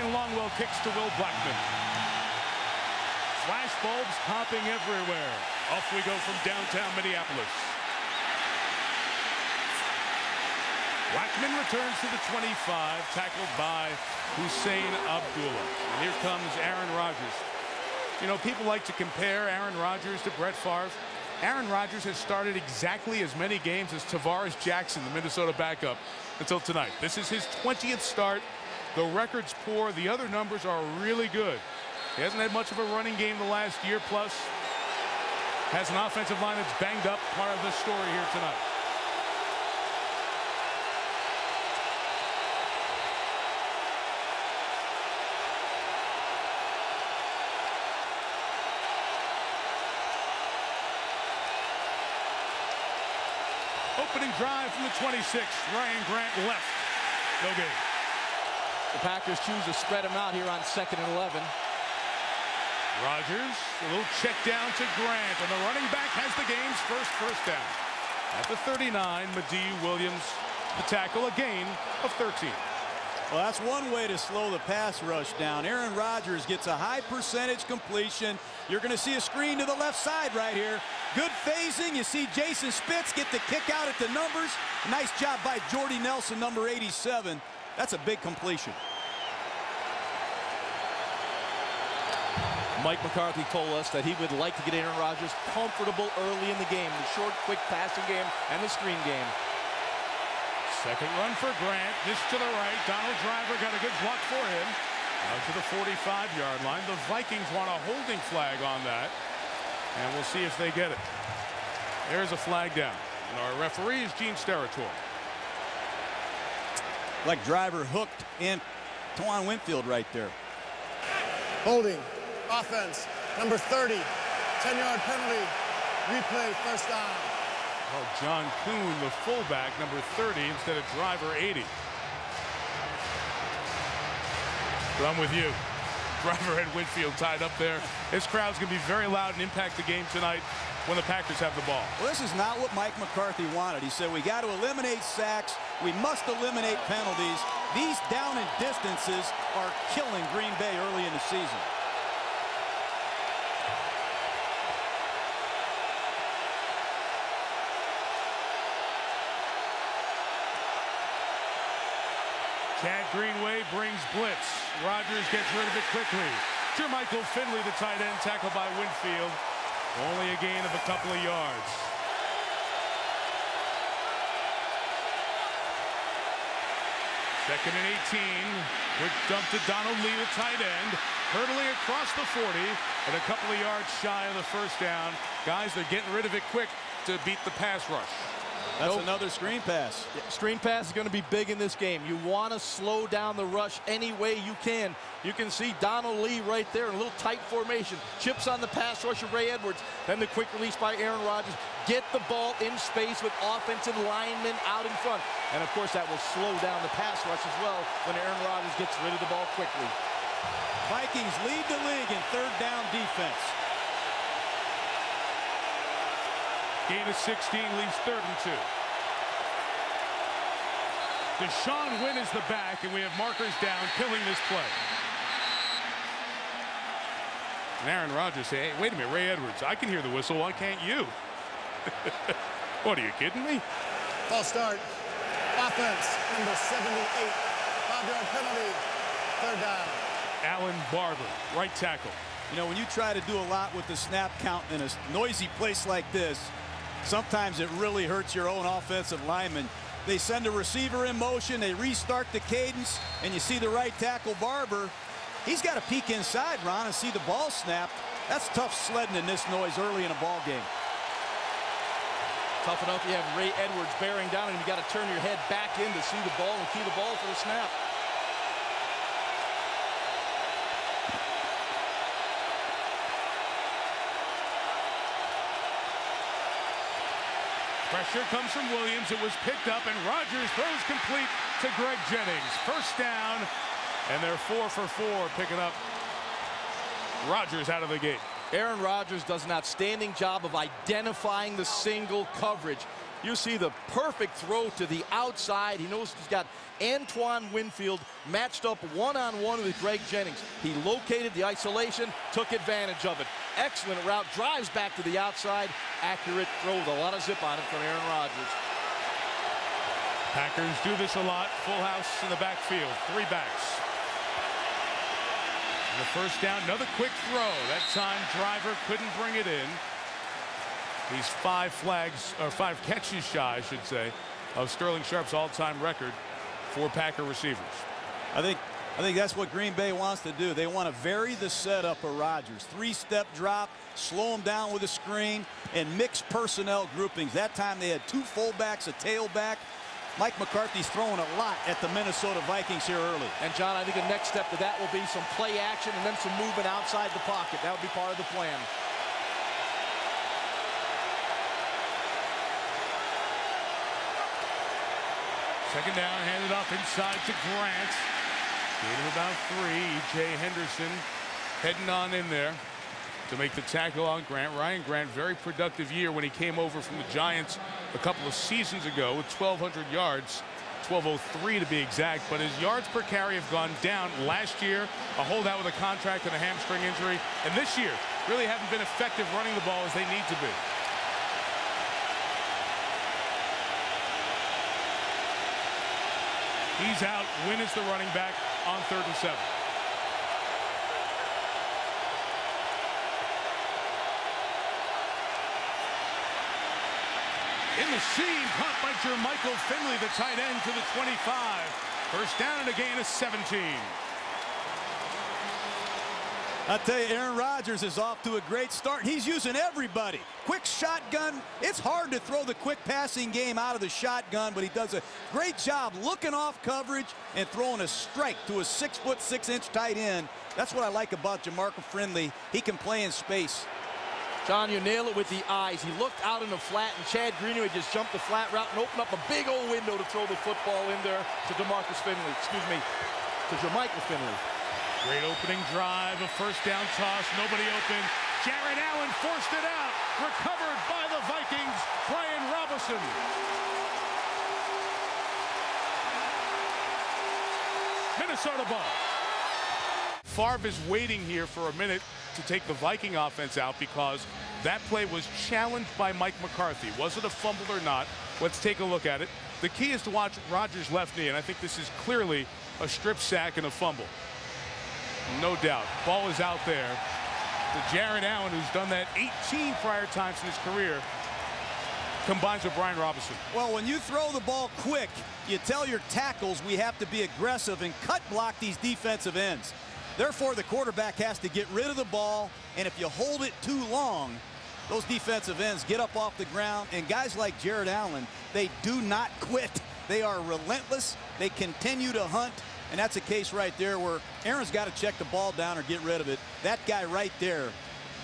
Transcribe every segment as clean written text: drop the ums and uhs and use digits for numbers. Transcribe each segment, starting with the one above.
Ryan Longwell kicks to Will Blackman. Flash bulbs popping everywhere. Off we go from downtown Minneapolis. Blackman returns to the 25, tackled by Hussein Abdullah. And here comes Aaron Rodgers. You know, people like to compare Aaron Rodgers to Brett Favre. Aaron Rodgers has started exactly as many games as Tavares Jackson, the Minnesota backup, until tonight. This is his 20th start. The record's poor. The other numbers are really good. He hasn't had much of a running game the last year plus. Has an offensive line that's banged up, part of the story here tonight. Opening drive from the 26. Ryan Grant left. No gain. The Packers choose to spread him out here on 2nd and 11. Rodgers, a little check down to Grant, and the running back has the game's first down. At the 39, Medee Williams, the tackle, a gain of 13. Well, that's one way to slow the pass rush down. Aaron Rodgers gets a high percentage completion. You're going to see a screen to the left side right here. Good phasing. You see Jason Spitz get the kick out at the numbers. Nice job by Jordy Nelson, number 87. That's a big completion. Mike McCarthy told us that he would like to get Aaron Rodgers comfortable early in the game, the short, quick passing game and the screen game. Second run for Grant. This to the right. Donald Driver got a good block for him. Out to the 45-yard line. The Vikings want a holding flag on that. And we'll see if they get it. There's a flag down. And our referee is Gene Steratore. Like Driver hooked in Tawan Winfield right there. Holding. Offense. Number 30. 10-yard penalty. Replay. First down. Oh, John Kuhn, the fullback, number 30 instead of Driver 80. But I'm with you. Driver and Winfield tied up there. This crowd's going to be very loud and impact the game tonight when the Packers have the ball. Well, this is not what Mike McCarthy wanted. He said we got to eliminate sacks. We must eliminate penalties. These down and distances are killing Green Bay early in the season. Chad Greenway brings blitz. Rodgers gets rid of it quickly. Jermichael Finley, the tight end, tackled by Winfield. Only a gain of a couple of yards. Second and 18. Quick dump to Donald Lee, the tight end. Hurdling across the 40 and a couple of yards shy of the first down. Guys, they're getting rid of it quick to beat the pass rush. That's another screen pass. Yeah, screen pass is going to be big in this game. You want to slow down the rush any way you can. You can see Donald Lee right there in a little tight formation. Chips on the pass rush of Ray Edwards. Then the quick release by Aaron Rodgers. Get the ball in space with offensive linemen out in front. And, of course, that will slow down the pass rush as well when Aaron Rodgers gets rid of the ball quickly. Vikings lead the league in third down defense. Gain of 16 leaves 3rd and 2. Deshaun Wynn is the back, and we have markers down, killing this play. And Aaron Rodgers say, hey, wait a minute, Ray Edwards, I can hear the whistle, why can't you? What, are you kidding me? False start. Offense. Number 78. 5-yard penalty. Third down. Alan Barber, right tackle. You know, when you try to do a lot with the snap count in a noisy place like this, sometimes it really hurts your own offensive lineman. They send a receiver in motion, they restart the cadence, and you see the right tackle, Barber. He's got to peek inside, Ron, and see the ball snap. That's tough sledding in this noise early in a ball game. Tough enough you have Ray Edwards bearing down, and you got to turn your head back in to see the ball and key the ball for the snap. Pressure comes from Williams. It was picked up, and Rodgers throws complete to Greg Jennings. First down, and they're 4 for 4, picking up Rodgers out of the gate. Aaron Rodgers does an outstanding job of identifying the single coverage. You see the perfect throw to the outside. He knows he's got Antoine Winfield matched up one-on-one with Greg Jennings. He located the isolation, took advantage of it. Excellent route, drives back to the outside. Accurate throw with a lot of zip on it from Aaron Rodgers. Packers do this a lot. Full house in the backfield. 3 backs. And the first down, another quick throw. That time Driver couldn't bring it in. He's 5 flags, or 5 catches shy, I should say, of Sterling Sharp's all-time record for Packer receivers. I think that's what Green Bay wants to do. They want to vary the setup of Rodgers. 3-step drop, slow him down with a screen, and mix personnel groupings. That time they had 2 fullbacks, a tailback. Mike McCarthy's throwing a lot at the Minnesota Vikings here early. And, John, I think the next step to that will be some play action and then some movement outside the pocket. That would be part of the plan. Second down, handed off inside to Grant. Gain of about 3. E.J. Henderson heading on in there to make the tackle on Grant. Ryan Grant, very productive year when he came over from the Giants a couple of seasons ago with 1,200 yards, 1,203 to be exact. But his yards per carry have gone down. Last year, a holdout with a contract and a hamstring injury. And this year, really haven't been effective running the ball as they need to be. He's out. Wynn is the running back on 3rd and 7. In the seam, caught by Jermichael Finley, the tight end, to the 25. First down and a gain of 17. I tell you, Aaron Rodgers is off to a great start. He's using everybody. Quick shotgun. It's hard to throw the quick passing game out of the shotgun, but he does a great job looking off coverage and throwing a strike to a 6'6" tight end. That's what I like about Jermichael Finley. He can play in space. John, you nail it with the eyes. He looked out in the flat, and Chad Greenway just jumped the flat route and opened up a big old window to throw the football in there to Jermichael Finley. To Jermichael Finley. Great opening drive, a first down toss, nobody open. Jared Allen forced it out. Recovered by the Vikings, Brian Robinson. Minnesota ball. Favre is waiting here for a minute to take the Viking offense out because that play was challenged by Mike McCarthy. Was it a fumble or not? Let's take a look at it. The key is to watch Rodgers' left knee, and I think this is clearly a strip sack and a fumble. No doubt. Ball is out there to Jared Allen, who's done that 18 prior times in his career. Combines with Brian Robinson. Well, when you throw the ball quick, you tell your tackles we have to be aggressive and cut block these defensive ends. Therefore, the quarterback has to get rid of the ball, and if you hold it too long, those defensive ends get up off the ground, and guys like Jared Allen, they do not quit. They are relentless. They continue to hunt, and that's a case right there where Aaron's got to check the ball down or get rid of it. That guy right there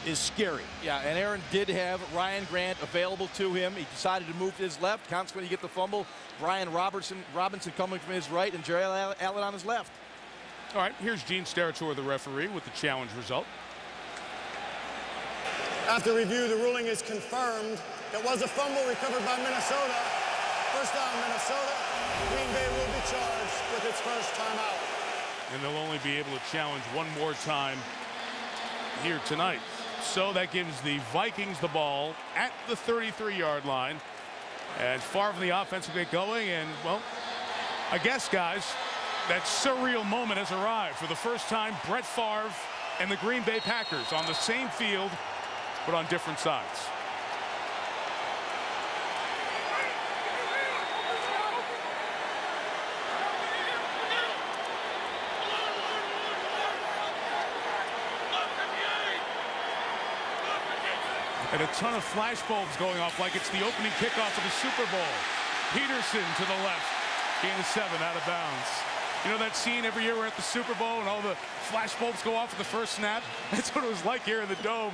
is scary. Yeah, and Aaron did have Ryan Grant available to him. He decided to move to his left. Consequently, you get the fumble. Brian Robinson coming from his right, and Jared Allen on his left. All right, here's Gene Steratore, the referee, with the challenge result. After review, the ruling is confirmed. It was a fumble recovered by Minnesota. First down, Minnesota. Green Bay will be charged with its first timeout. And they'll only be able to challenge one more time here tonight. So that gives the Vikings the ball at the 33-yard line. And Favre in the offense will get going. And, well, I guess, guys, that surreal moment has arrived. For the first time, Brett Favre and the Green Bay Packers on the same field, but on different sides. And a ton of flash bulbs going off like it's the opening kickoff of the Super Bowl. Peterson to the left. Gain of 7 out of bounds. You know that scene every year we're at the Super Bowl and all the flash bulbs go off at the first snap? That's what it was like here in the Dome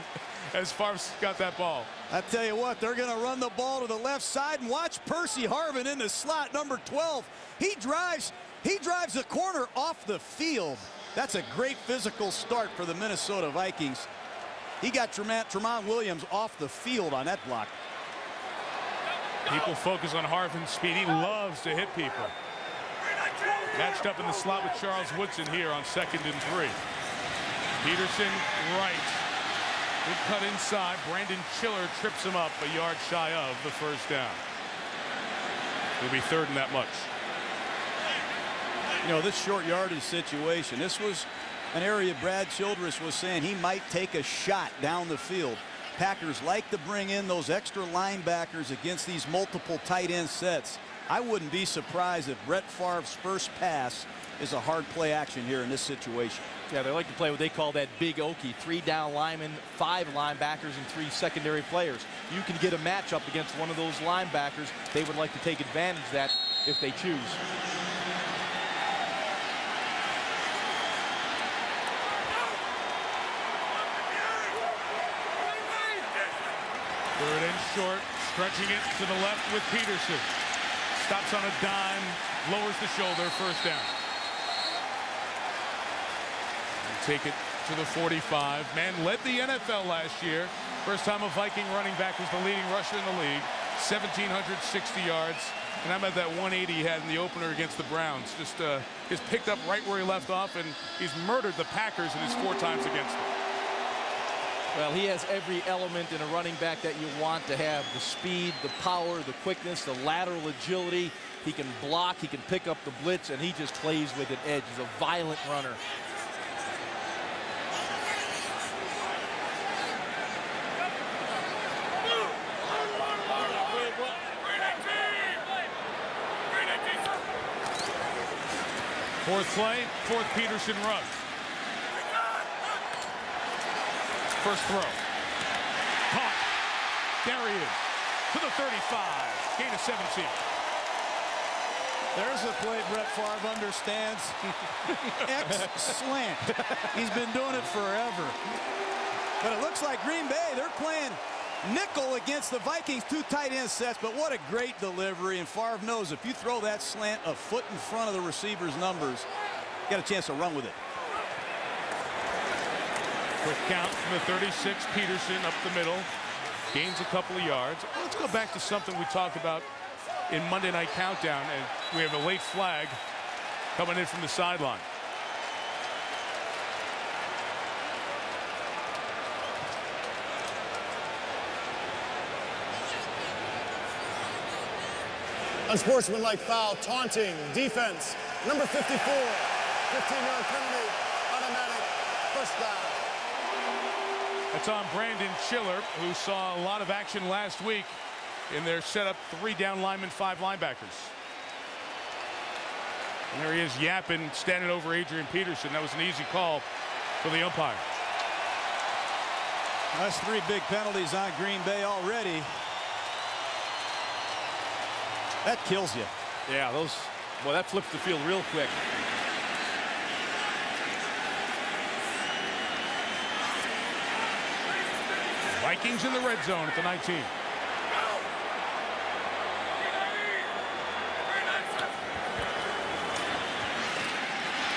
as Favre got that ball. I tell you what, they're going to run the ball to the left side, and watch Percy Harvin in the slot, number 12. He drives the corner off the field. That's a great physical start for the Minnesota Vikings. He got Tramon Williams off the field on that block. People focus on Harvin's speed. He loves to hit people. Matched up in the slot with Charles Woodson here on 2nd and 3. Peterson right. Good cut inside. Brandon Chiller trips him up a yard shy of the first down. It'll be 3rd and that much. You know, this short yardage situation, this was an area Brad Childress was saying he might take a shot down the field. Packers like to bring in those extra linebackers against these multiple tight end sets. I wouldn't be surprised if Brett Favre's first pass is a hard play action here in this situation. Yeah, they like to play what they call that big Okie. 3 down linemen, 5 linebackers, and 3 secondary players. You can get a matchup against one of those linebackers. They would like to take advantage of that if they choose. Third and short, stretching it to the left with Peterson. Stops on a dime, lowers the shoulder, first down. And take it to the 45. Man led the NFL last year. First time a Viking running back was the leading rusher in the league. 1,760 yards. And how about that 180 he had in the opener against the Browns? Just picked up right where he left off, and he's murdered the Packers in his 4 times against them. Well, he has every element in a running back that you want to have. The speed, the power, the quickness, the lateral agility. He can block, he can pick up the blitz, and he just plays with an edge. He's a violent runner. Fourth play, 4th Peterson run. First throw. Caught. There he is. To the 35. Gain of 17. There's a play Brett Favre understands. X-slant. He's been doing it forever. But it looks like Green Bay, they're playing nickel against the Vikings. 2 tight end sets, but what a great delivery. And Favre knows if you throw that slant a foot in front of the receiver's numbers, you got a chance to run with it. Quick count from the 36. Peterson up the middle. Gains a couple of yards. Let's go back to something we talked about in Monday Night Countdown. And we have a late flag coming in from the sideline. Unsportsmanlike foul, taunting, defense, number 54, 15-yard penalty, automatic, first down. That's on Brandon Chiller, who saw a lot of action last week in their setup, 3 down linemen, 5 linebackers. And there he is yapping, standing over Adrian Peterson. That was an easy call for the umpire. That's 3 big penalties on Green Bay already. That kills you. Yeah, well, that flips the field real quick. Vikings in the red zone at the 19.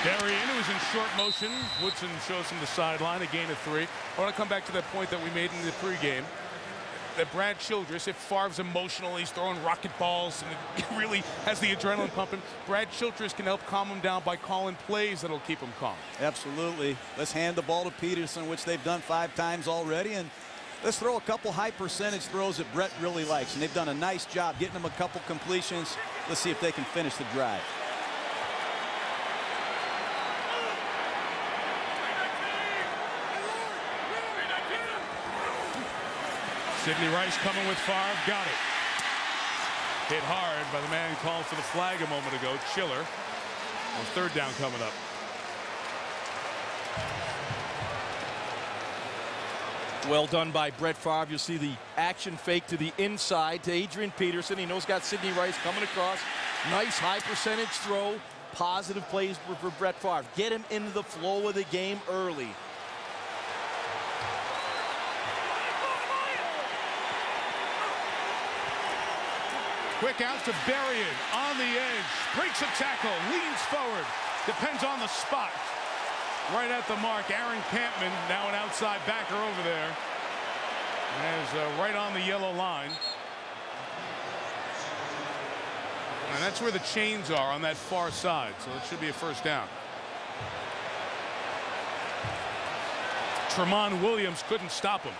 Darian, who was in short motion. Woodson shows him the sideline, a gain of 3. I want to come back to that point that we made in the pregame. That Brad Childress, if Favre's emotional, he's throwing rocket balls and it really has the adrenaline pumping, Brad Childress can help calm him down by calling plays that'll keep him calm. Absolutely. Let's hand the ball to Peterson, which they've done 5 times already, and let's throw a couple high percentage throws that Brett really likes, and they've done a nice job getting him a couple completions. Let's see if they can finish the drive. Sidney Rice coming with Favre, got it. Hit hard by the man who called for the flag a moment ago, Chiller. On 3rd down coming up. Well done by Brett Favre. You'll see the action fake to the inside to Adrian Peterson. He knows got Sidney Rice coming across. Nice high percentage throw. Positive plays for Brett Favre. Get him into the flow of the game early. Quick out to Berrien on the edge. Breaks a tackle, leans forward. Depends on the spot. Right at the mark. Aaron Campman, now an outside backer over there. Is right on the yellow line. And that's where the chains are, on that far side. So it should be a first down. Tramon Williams couldn't stop him.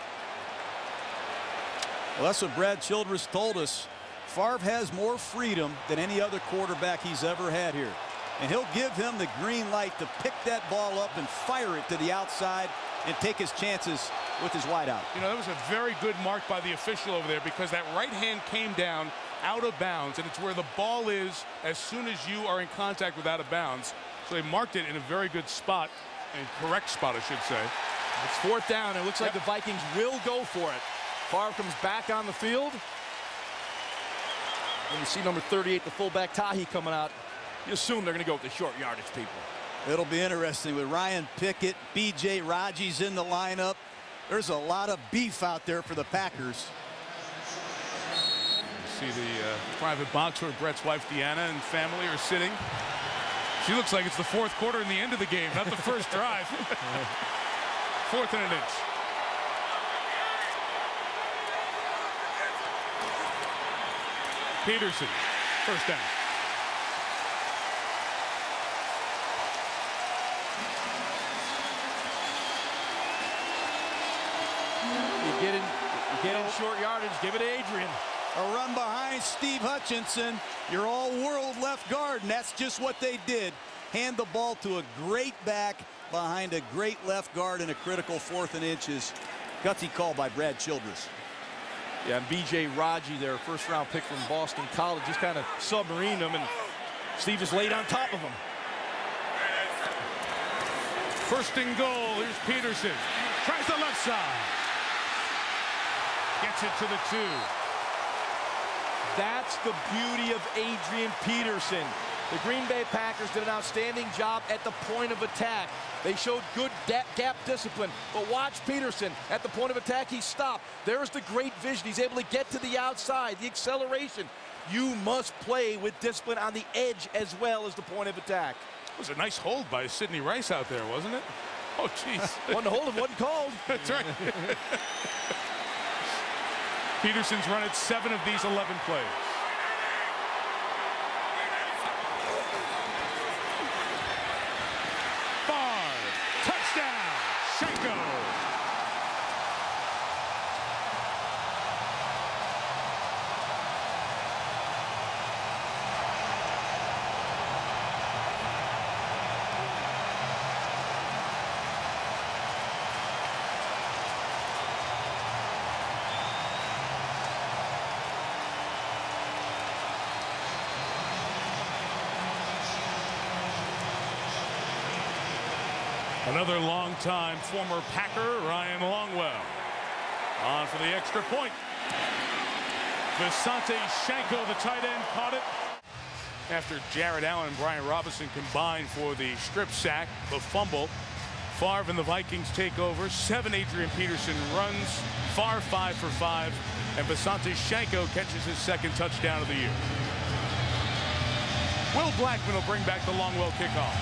Well, that's what Brad Childress told us. Favre has more freedom than any other quarterback he's ever had here. And he'll give him the green light to pick that ball up and fire it to the outside and take his chances with his wideout. You know, that was a very good mark by the official over there, because that right hand came down out of bounds, and it's where the ball is as soon as you are in contact with out of bounds. So they marked it in a very good spot, and correct spot, I should say. It's fourth down. It looks like the Vikings will go for it. Favre comes back on the field. And you see number 38, the fullback Tahi, coming out. You assume they're going to go with the short yardage people. It'll be interesting with Ryan Pickett, B.J. Raji's in the lineup. There's a lot of beef out there for the Packers. You see the private box where Brett's wife Deanna and family are sitting. She looks like it's the fourth quarter and the end of the game, not the first drive. Fourth and an inch. Peterson, first down. You get in short yardage, give it to Adrian. A run behind Steve Hutchinson, your all-world left guard, and that's just what they did. Hand the ball to a great back behind a great left guard in a critical 4th and inches. Gutsy call by Brad Childress. Yeah, and B.J. Raji, their first-round pick from Boston College, just kind of submarined him, and Steve just laid on top of him. First and goal. Here's Peterson. Tries the left side. Gets it to the 2. That's the beauty of Adrian Peterson. The Green Bay Packers did an outstanding job at the point of attack. They showed good gap discipline. But watch Peterson. At the point of attack, he stopped. There's the great vision. He's able to get to the outside, the acceleration. You must play with discipline on the edge as well as the point of attack. It was a nice hold by Sidney Rice out there, wasn't it? Oh, jeez. Wasn't hold, it wasn't called. That's right. Peterson's run at 7 of these 11 plays. Touchdown, Shenko. Another long-time former Packer, Ryan Longwell, on for the extra point. Visante Shenko, the tight end, caught it after Jared Allen and Brian Robinson combined for the strip sack, the fumble. Favre and the Vikings take over. 7 Adrian Peterson runs. Favre 5 for 5, and Visante Shenko catches his second touchdown of the year. Will Blackman will bring back the Longwell kickoff.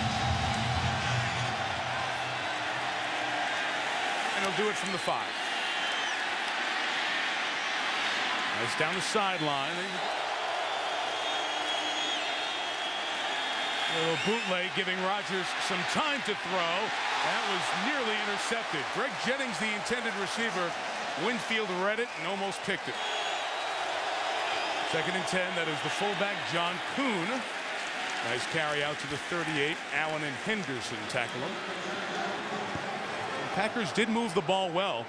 And he'll do it from the 5. Nice down the sideline. A little bootleg giving Rodgers some time to throw. That was nearly intercepted. Greg Jennings, the intended receiver. Winfield read it and almost picked it. Second and 10. That is the fullback, John Kuhn. Nice carry out to the 38. Allen and Henderson tackle him. Packers did move the ball well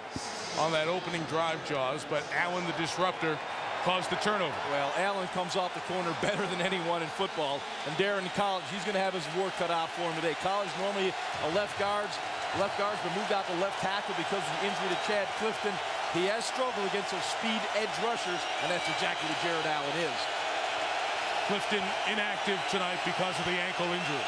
on that opening drive, Jaws, but Allen, the disruptor, caused the turnover. Well, Allen comes off the corner better than anyone in football, and Darren in college, he's going to have his work cut out for him today. College normally a left guards, but moved out to left tackle because of the injury to Chad Clifton. He has struggled against those speed edge rushers, and that's exactly what Jared Allen is. Clifton inactive tonight because of the ankle injury.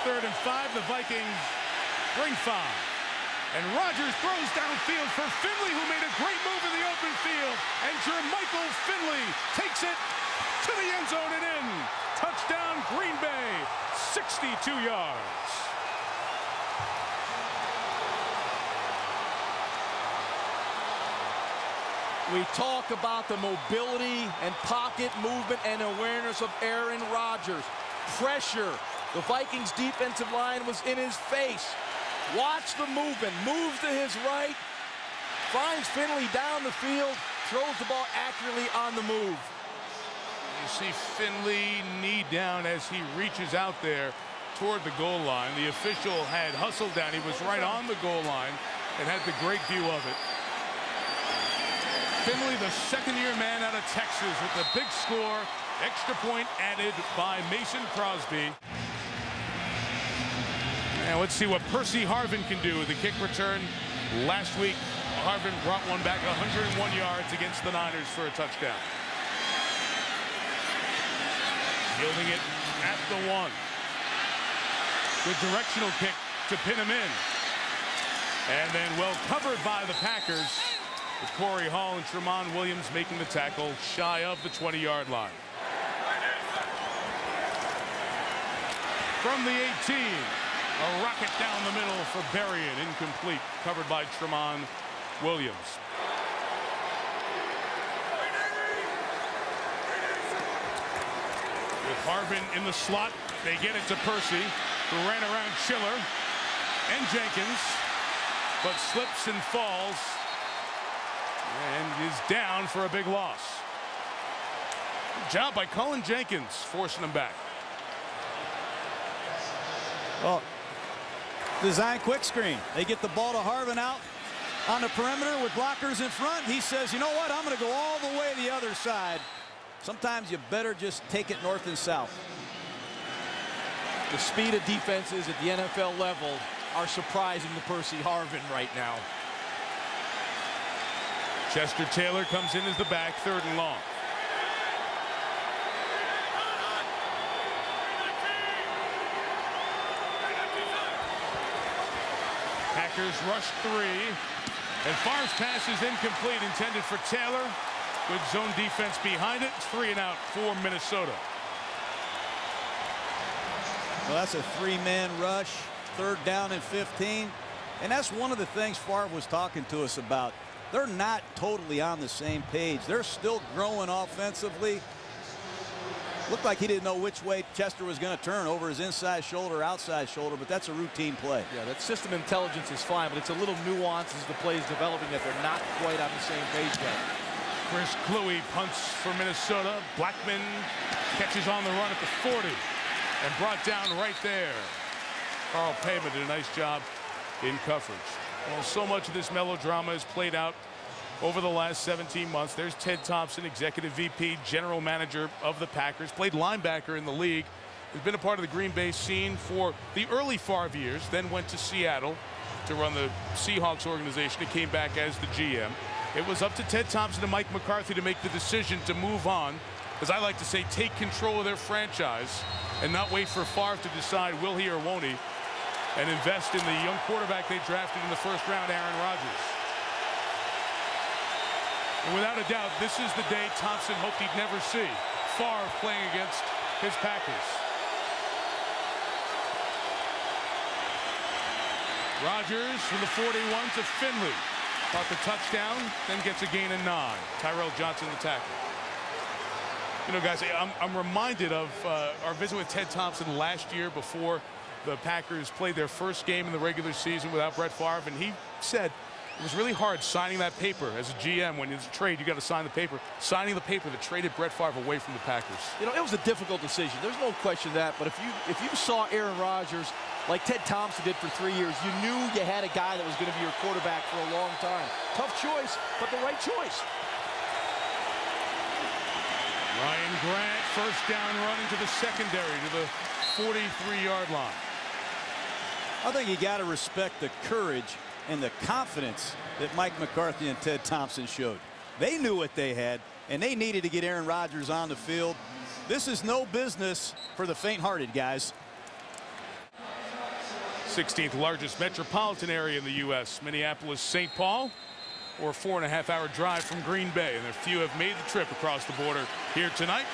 Third and 5, the Vikings bring 5. And Rodgers throws downfield for Finley, who made a great move in the open field. And Jermichael Finley takes it to the end zone and in. Touchdown, Green Bay, 62 yards. We talk about the mobility and pocket movement and awareness of Aaron Rodgers. Pressure. The Vikings defensive line was in his face. Watch the movement. Moves to his right. Finds Finley down the field. Throws the ball accurately on the move. You see Finley knee down as he reaches out there toward the goal line. The official had hustled down. He was right on the goal line and had the great view of it. Finley, the second-year man out of Texas with a big score. Extra point added by Mason Crosby. And let's see what Percy Harvin can do with the kick return. Last week, Harvin brought one back 101 yards against the Niners for a touchdown. Yielding it at the 1. Good directional kick to pin him in. And then well covered by the Packers, with Corey Hall and Tramon Williams making the tackle shy of the 20-yard line. From the 18, a rocket down the middle for Berrien, incomplete, covered by Tramon Williams. With Harvin in the slot, they get it to Percy, who ran around Schiller and Jenkins, but slips and falls and is down for a big loss. Good job by Cullen Jenkins, forcing him back. Well, design quick screen. They get the ball to Harvin out on the perimeter with blockers in front. He says, you know what, I'm going to go all the way the other side. Sometimes you better just take it north and south. The speed of defenses at the NFL level are surprising to Percy Harvin right now. Chester Taylor comes in as the back, 3rd and long. Packers rush 3, and Farr's pass is incomplete, intended for Taylor. Good zone defense behind it. It's 3 and out for Minnesota. Well, that's a 3-man rush, 3rd down and 15. And that's one of the things Favre was talking to us about. They're not totally on the same page. They're still growing offensively. Looked like he didn't know which way Chester was going to turn, over his inside shoulder, outside shoulder, but that's a routine play. Yeah, that system intelligence is fine, but it's a little nuance as the play is developing that they're not quite on the same page yet. Chris Kluwe punts for Minnesota. Blackman catches on the run at the 40 and brought down right there. Carl Payman did a nice job in coverage. Well, so much of this melodrama has played out over the last 17 months. There's Ted Thompson, executive VP, general manager of the Packers, played linebacker in the league. Has been a part of the Green Bay scene for the early Favre years, then went to Seattle to run the Seahawks organization. He came back as the GM. It was up to Ted Thompson and Mike McCarthy to make the decision to move on, as I like to say, take control of their franchise and not wait for Favre to decide will he or won't he, and invest in the young quarterback they drafted in the 1st round, Aaron Rodgers. And without a doubt, this is the day Thompson hoped he'd never see Favre playing against his Packers. Rodgers from the 41 to Finley. Caught the touchdown, then gets a gain of 9. Tyrell Johnson, the tackle. You know, guys, I'm reminded of our visit with Ted Thompson last year before the Packers played their first game in the regular season without Brett Favre, and he said it was really hard signing that paper as a GM. When it's a trade, you got to sign the paper. Signing the paper that traded Brett Favre away from the Packers. You know, it was a difficult decision. There's no question of that. But if you saw Aaron Rodgers like Ted Thompson did for 3 years, you knew you had a guy that was going to be your quarterback for a long time. Tough choice, but the right choice. Ryan Grant, 1st down run into the secondary to the 43-yard line. I think you got to respect the courage and the confidence that Mike McCarthy and Ted Thompson showed. They knew what they had, and they needed to get Aaron Rodgers on the field. This is no business for the faint-hearted, guys. 16th largest metropolitan area in the U.S., Minneapolis-St. Paul, or 4.5-hour drive from Green Bay, and a few have made the trip across the border here tonight.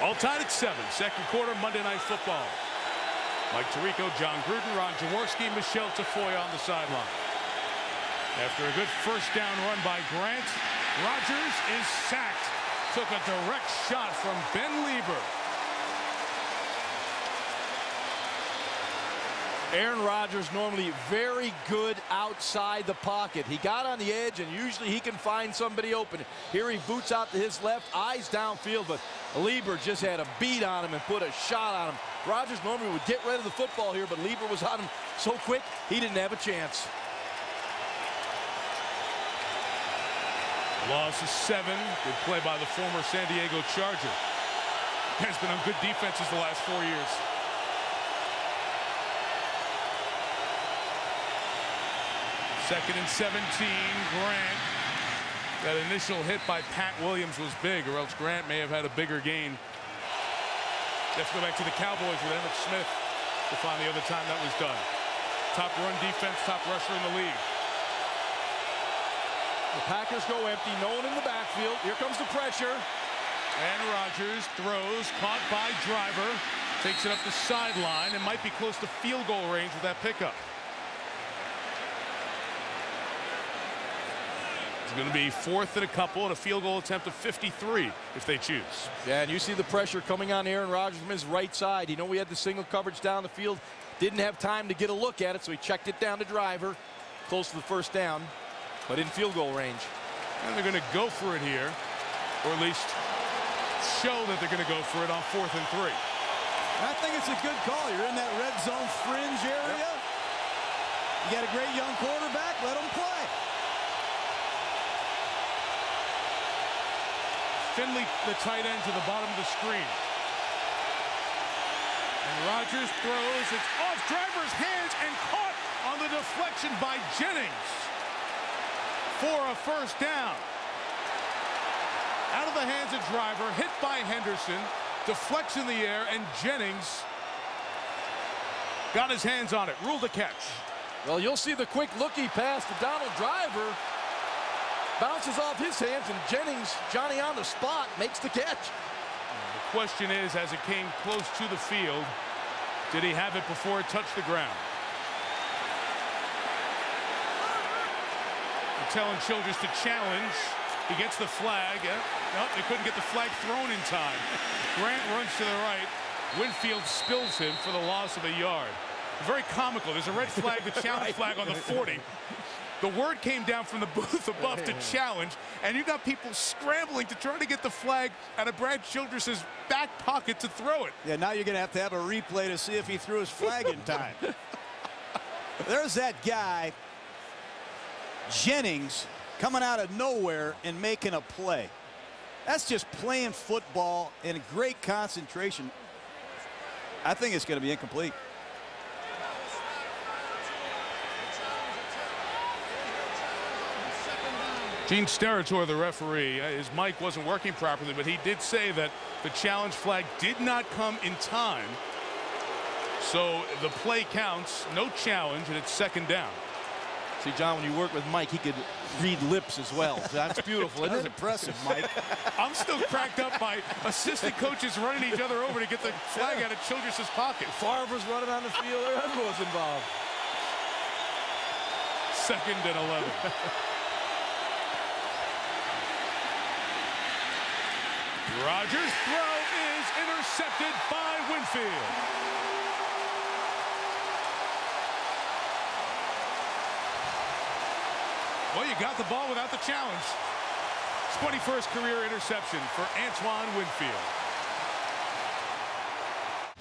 All tied at 7, 2nd quarter, Monday Night Football. Mike Tirico, John Gruden, Ron Jaworski, Michelle Tafoya on the sideline. After a good 1st down run by Grant, Rodgers is sacked. Took a direct shot from Ben Lieber. Aaron Rodgers normally very good outside the pocket. He got on the edge, and usually he can find somebody open. Here he boots out to his left, eyes downfield, but Lieber just had a beat on him and put a shot on him. Rodgers normally would get rid of the football here, but Lieber was on him so quick, he didn't have a chance. Loss of 7. Good play by the former San Diego Charger. Has been on good defenses the last 4 years. Second and 17, Grant. That initial hit by Pat Williams was big, or else Grant may have had a bigger gain. Let's go back to the Cowboys with Emmitt Smith to find the other time that was done. Top run defense, top rusher in the league. The Packers go empty, no one in the backfield. Here comes the pressure. And Rodgers throws, caught by Driver. Takes it up the sideline and might be close to field goal range with that pickup. It's going to be 4th and a couple and a field goal attempt of 53 if they choose. Yeah, and you see the pressure coming on Aaron Rodgers from his right side. You know, we had the single coverage down the field. Didn't have time to get a look at it, so he checked it down to Driver. Close to the first down, but in field goal range. And they're going to go for it here, or at least show that they're going to go for it on 4th and 3. I think it's a good call. You're in that red zone fringe area. You got a great young quarterback. Let him play. Finley, the tight end, to the bottom of the screen. And Rodgers throws. It's off Driver's hands and caught on the deflection by Jennings for a first down. Out of the hands of Driver, hit by Henderson, deflects in the air, and Jennings got his hands on it. Ruled a catch. Well, you'll see the quick looky pass to Donald Driver. Bounces off his hands, and Jennings, Johnny on the spot, makes the catch. The question is, as it came close to the field, did he have it before it touched the ground? They're telling Childress to challenge. He gets the flag. Nope, they couldn't get the flag thrown in time. Grant runs to the right. Winfield spills him for the loss of a yard. Very comical. There's a red flag, the challenge flag on the 40. The word came down from the booth above to challenge, and you got people scrambling to try to get the flag out of Brad Childress's back pocket to throw it. Yeah, now you're going to have a replay to see if he threw his flag in time. There's that guy, Jennings, coming out of nowhere and making a play. That's just playing football in great concentration. I think it's going to be incomplete. Gene Steratore, the referee, his mic wasn't working properly, but he did say that the challenge flag did not come in time. So the play counts, no challenge, and it's second down. See, John, when you work with Mike, he could read lips as well. That's beautiful. That's impressive, Mike. I'm still cracked up by assistant coaches running each other over to get the flag out of Childress's pocket. Favre's running on the field. Everyone's involved. Second and 11. Rodgers' throw is intercepted by Winfield. Well, you got the ball without the challenge. 21st career interception for Antoine Winfield.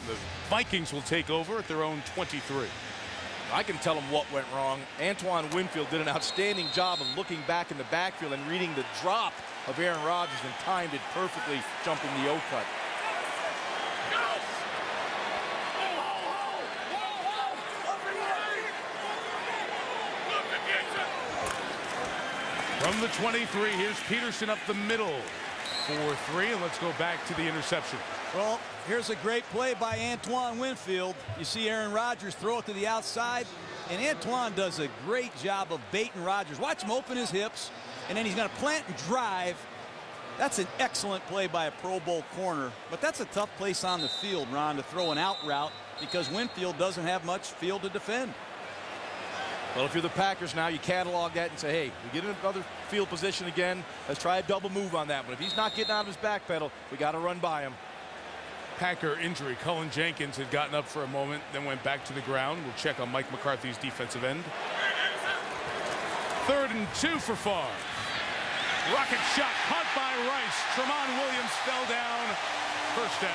The Vikings will take over at their own 23. I can tell them what went wrong. Antoine Winfield did an outstanding job of looking back in the backfield and reading the drop of Aaron Rodgers and timed it perfectly, jumping the O-cut. From the 23, here's Peterson up the middle for 3, and let's go back to the interception. Well, here's a great play by Antoine Winfield. You see Aaron Rodgers throw it to the outside, and Antoine does a great job of baiting Rodgers. Watch him open his hips, and then he's going to plant and drive. That's an excellent play by a Pro Bowl corner, but that's a tough place on the field, Ron, to throw an out route because Winfield doesn't have much field to defend. Well, if you're the Packers now, you catalog that and say, hey, we get in another field position again. Let's try a double move on that one. If he's not getting out of his back pedal, we got to run by him. Packer injury. Cullen Jenkins had gotten up for a moment, then went back to the ground. We'll check on Mike McCarthy's defensive end. 3rd and 2 for Favre. Rocket shot caught by Rice. Tramon Williams fell down. First down.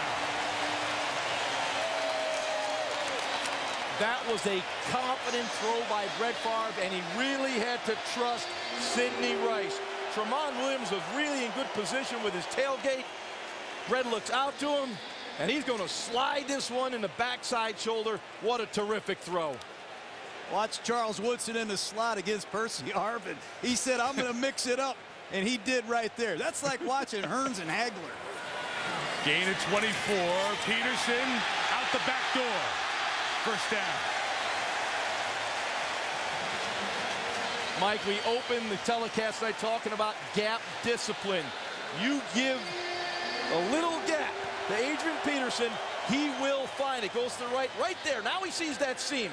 That was a confident throw by Brett Favre, and he really had to trust Sidney Rice. Tramon Williams was really in good position with his tailgate. Brett looks out to him, and he's going to slide this one in the backside shoulder. What a terrific throw. Watch Charles Woodson in the slot against Percy Harvin. He said, I'm going to mix it up, and he did right there. That's like watching Hearns and Hagler. Gain of 24. Peterson out the back door. First down. Mike, we opened the telecast tonight talking about gap discipline. You give a little gap to Adrian Peterson, he will find it. Goes to the right there. Now he sees that seam.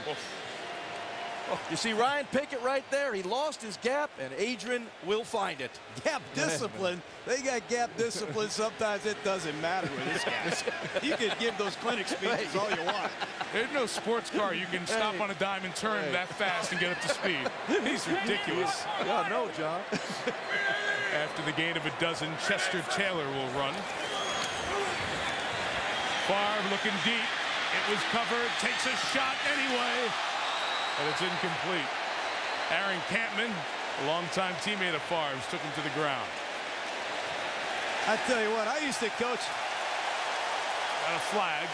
You see Ryan Pickett right there. He lost his gap, and Adrian will find it. Gap discipline. They got gap discipline. Sometimes it doesn't matter with this guy. You can give those clinic speeches all you want. There's no sports car you can stop on a dime and turn that fast and get up to speed. He's ridiculous. Yeah, no, John. After the gain of a dozen, Chester Taylor will run. Favre looking deep. It was covered. Takes a shot anyway. And it's incomplete. Aaron Campman, a longtime teammate of Favre's, took him to the ground. I tell you what, I used to coach. Got a flag.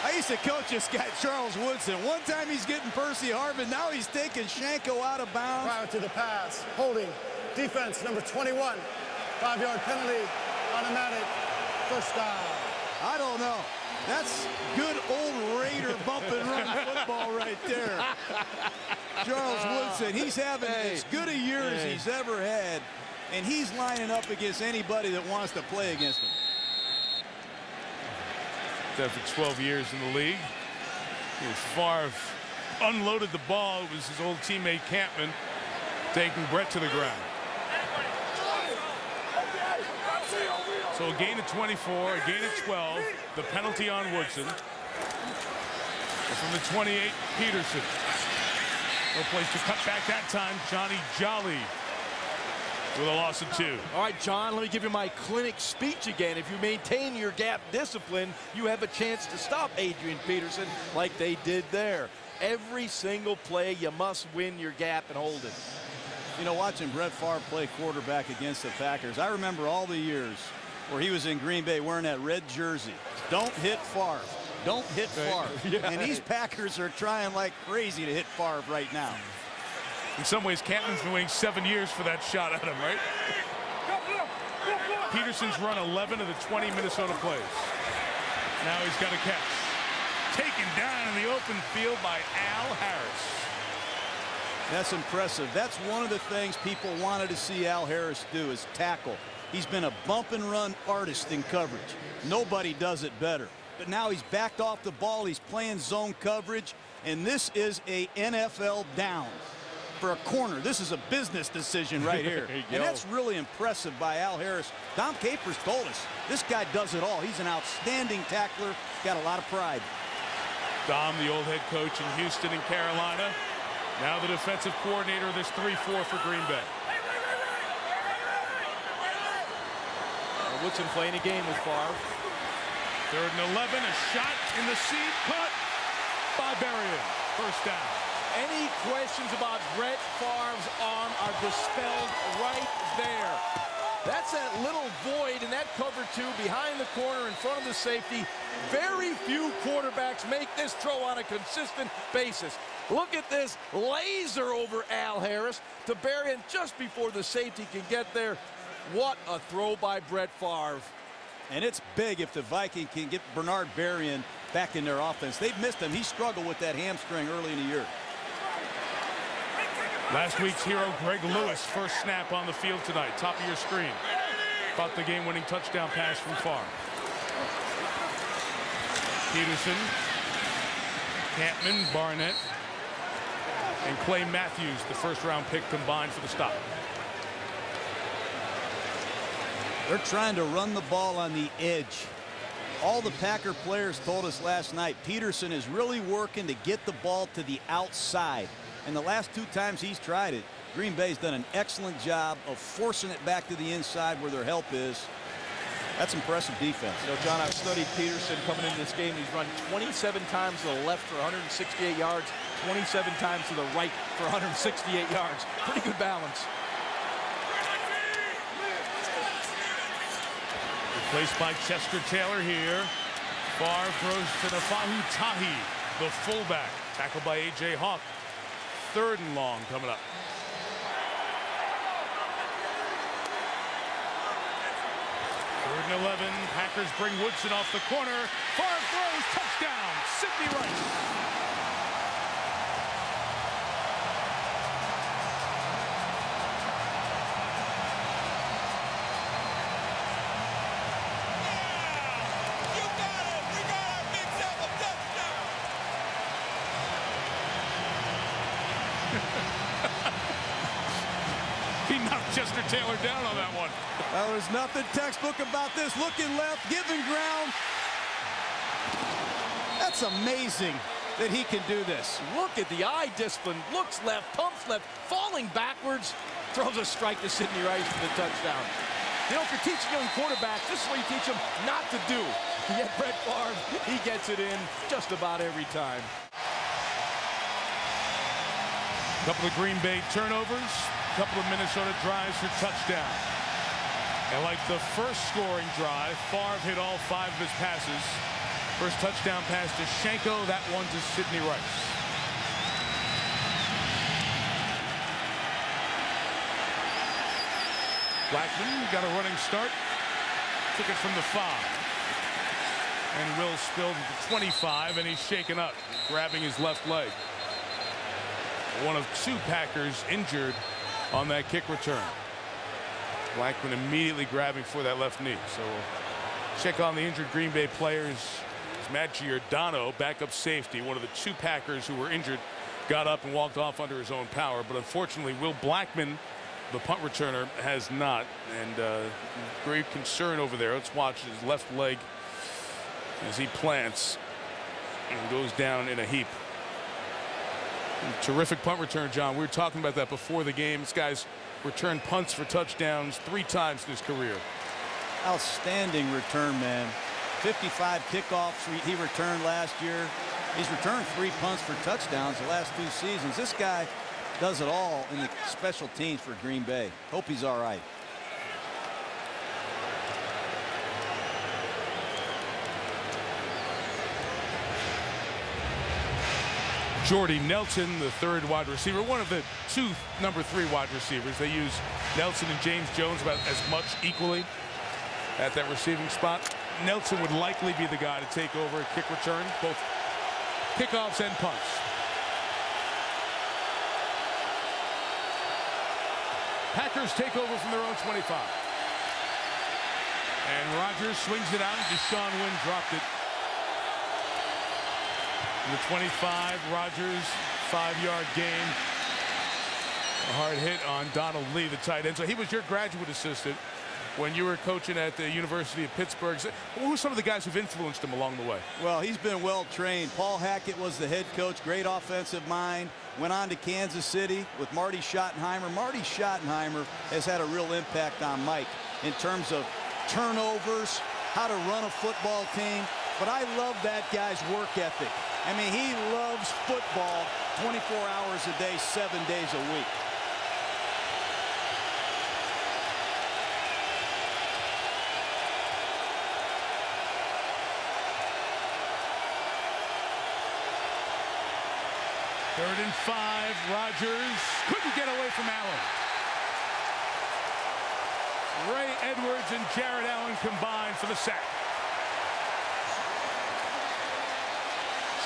I used to coach this guy, Charles Woodson. One time he's getting Percy Harvin. Now he's taking Shanko out of bounds. Prior to the pass, holding, defense number 21. 5-yard penalty, automatic, first down. I don't know. That's good old Raider bump and run football right there. Charles Woodson, he's having as good a year as he's ever had, and he's lining up against anybody that wants to play against him. After 12 years in the league, Favre unloaded the ball. It was his old teammate Campman taking Brett to the ground. So a gain of 24, a gain of 12, the penalty on Woodson. From the 28, Peterson. No place to cut back that time. Johnny Jolly with a loss of 2. All right, John, let me give you my clinic speech again. If you maintain your gap discipline, you have a chance to stop Adrian Peterson like they did there. Every single play, you must win your gap and hold it. You know, watching Brett Favre play quarterback against the Packers, I remember all the years where he was in Green Bay wearing that red jersey. Don't hit Favre. Don't hit Favre. Yeah. And these Packers are trying like crazy to hit Favre right now. In some ways, Campman's been waiting 7 years for that shot at him, right? Peterson's run 11 of the 20 Minnesota plays. Now he's got a catch. Taken down in the open field by Al Harris. That's impressive. That's one of the things people wanted to see Al Harris do, is tackle. He's been a bump and run artist in coverage. Nobody does it better. But now he's backed off the ball. He's playing zone coverage. And this is a NFL down for a corner. This is a business decision right here. And that's really impressive by Al Harris. Dom Capers told us this guy does it all. He's an outstanding tackler. Got a lot of pride. Dom, the old head coach in Houston and Carolina. Now the defensive coordinator of this 3-4 for Green Bay. Woodson playing a game with Favre. 3rd and 11, a shot in the seam, caught by Berrien. First down. Any questions about Brett Favre's arm are dispelled right there. That's that little void in that cover 2 behind the corner in front of the safety. Very few quarterbacks make this throw on a consistent basis. Look at this laser over Al Harris to Berrien just before the safety can get there. What a throw by Brett Favre. And it's big if the Vikings can get Bernard Berrien back in their offense. They've missed him. He struggled with that hamstring early in the year. Last week's hero, Greg Lewis, first snap on the field tonight. Top of your screen. Caught the game-winning touchdown pass from Favre. Peterson, Campman, Barnett. and Clay Matthews, the first-round pick, combined for the stop. They're trying to run the ball on the edge. All the Packer players told us last night, Peterson is really working to get the ball to the outside. And the last 2 times he's tried it, Green Bay's done an excellent job of forcing it back to the inside where their help is. That's impressive defense. You know, John, I've studied Peterson coming into this game. He's run 27 times to the left for 168 yards, 27 times to the right for 168 yards. Pretty good balance. Replaced by Chester Taylor here. Favre throws to Nafahu Tahi, the fullback. Tackled by A.J. Hawk. 3rd and long coming up. 3rd and 11. Packers bring Woodson off the corner. Favre throws. Touchdown. Sidney Rice. He knocked Chester Taylor down on that one. Well, there's nothing textbook about this. Looking left, giving ground. That's amazing that he can do this. Look at the eye discipline. Looks left, pumps left, falling backwards, throws a strike to Sidney Rice for the touchdown. You know, if you're teaching young quarterbacks, this is what you teach them not to do. Yet Brett Favre, he gets it in just about every time. Couple of Green Bay turnovers, couple of Minnesota drives for touchdown. And like the first scoring drive, Favre hit all 5 of his passes. First touchdown pass to Schenko, that one to Sidney Rice. Blackman got a running start, took it from the 5. And Will spilled at the 25, and he's shaken up, grabbing his left leg. One of 2 Packers injured on that kick return. Blackman immediately grabbing for that left knee. So check on the injured Green Bay players. Matt Giordano, backup safety, one of the 2 Packers who were injured, got up and walked off under his own power. But unfortunately, Will Blackman, the punt returner, has not. And great concern over there. Let's watch his left leg as he plants and goes down in a heap. Terrific punt return, John. We were talking about that before the game. This guy's returned punts for touchdowns 3 times in his career. Outstanding return, man. 55 kickoffs he returned last year. He's returned 3 punts for touchdowns the last 2 seasons. This guy does it all in the special teams for Green Bay. Hope he's all right. Jordy Nelson, the 3rd wide receiver, one of the 2 number 3 wide receivers. They use Nelson and James Jones about as much equally at that receiving spot. Nelson would likely be the guy to take over a kick return, both kickoffs and punts. Packers take over from their own 25. And Rodgers swings it out, and Deshaun Wynn dropped it. In the 25, Rodgers, 5-yard gain. A hard hit on Donald Lee, the tight end. So he was your graduate assistant when you were coaching at the University of Pittsburgh. Who were some of the guys who've influenced him along the way? Well, he's been well trained. Paul Hackett was the head coach, great offensive mind. Went on to Kansas City with Marty Schottenheimer. Marty Schottenheimer has had a real impact on Mike in terms of turnovers, how to run a football team. But I love that guy's work ethic. I mean, he loves football 24 hours a day, 7 days a week. Third and 5, Rodgers couldn't get away from Allen. Ray Edwards and Jared Allen combined for the sack.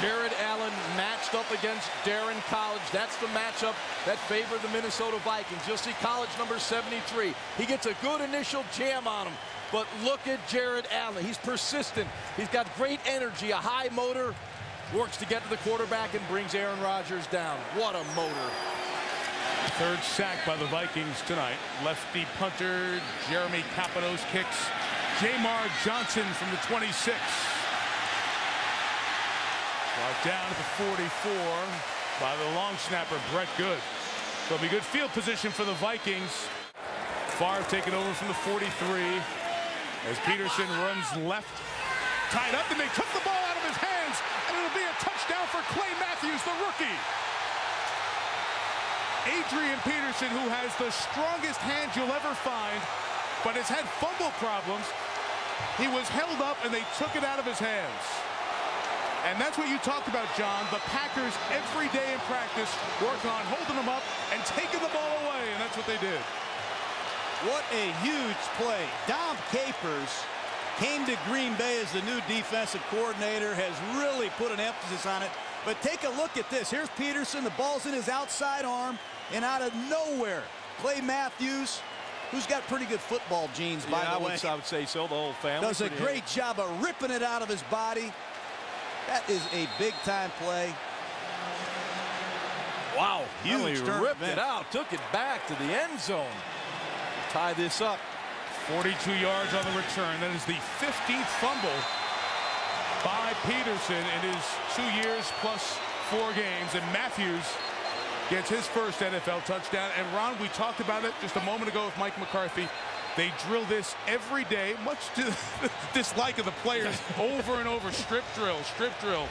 Jared Allen matched up against Darren College. That's the matchup that favored the Minnesota Vikings. You'll see College number 73. He gets a good initial jam on him. But look at Jared Allen. He's persistent. He's got great energy, a high motor. works to get to the quarterback and brings Aaron Rodgers down. What a motor. Third sack by the Vikings tonight. Lefty punter Jeremy Capanos kicks. Jamar Johnson from the 26. Brought down to the 44 by the long snapper Brett Good. So it'll be good field position for the Vikings. Favre taking over from the 43 as Peterson runs left. Tied up, and they took the ball out of his hands, and it'll be a touchdown for Clay Matthews, the rookie. Adrian Peterson, who has the strongest hand you'll ever find, but has had fumble problems. He was held up, and they took it out of his hands. And that's what you talked about, John. The Packers every day in practice work on holding them up and taking the ball away, and that's what they did. What a huge play. Dom Capers came to Green Bay as the new defensive coordinator, has really put an emphasis on it. But take a look at this. Here's Peterson. The ball's in his outside arm, and out of nowhere, Clay Matthews, who's got pretty good football genes, by the way. I would say so. The whole family does a great job of ripping it out of his body. That is a big-time play. Wow, Huge turn ripped event. it out, took it back to the end zone. Tie this up. 42 yards on the return. That is the 15th fumble by Peterson in his 2 years plus 4 games. And Matthews gets his first NFL touchdown. And Ron, we talked about it just a moment ago with Mike McCarthy. They drill this every day, much to the dislike of the players, over and over. Strip drill.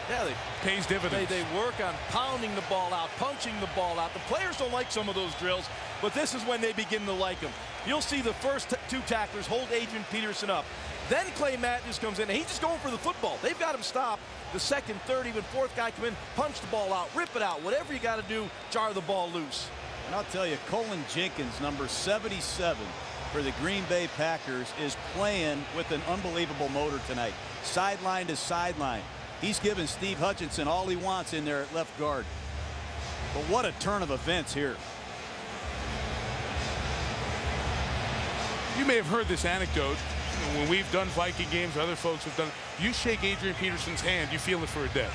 Yeah, they pays dividends. They work on pounding the ball out, punching the ball out. The players don't like some of those drills, but this is when they begin to like them. You'll see the first 2 tacklers hold Adrian Peterson up. Then Clay Matthews comes in, and he's just going for the football. They've got him stopped. The second, third, even fourth guy come in, punch the ball out, rip it out. Whatever you got to do, jar the ball loose. And I'll tell you, Colin Jenkins, number 77 for the Green Bay Packers, is playing with an unbelievable motor tonight. Sideline to sideline. He's giving Steve Hutchinson all he wants in there at left guard. But what a turn of events here. You may have heard this anecdote. When we've done Viking games, other folks have done, you shake Adrian Peterson's hand, you feel it for a day.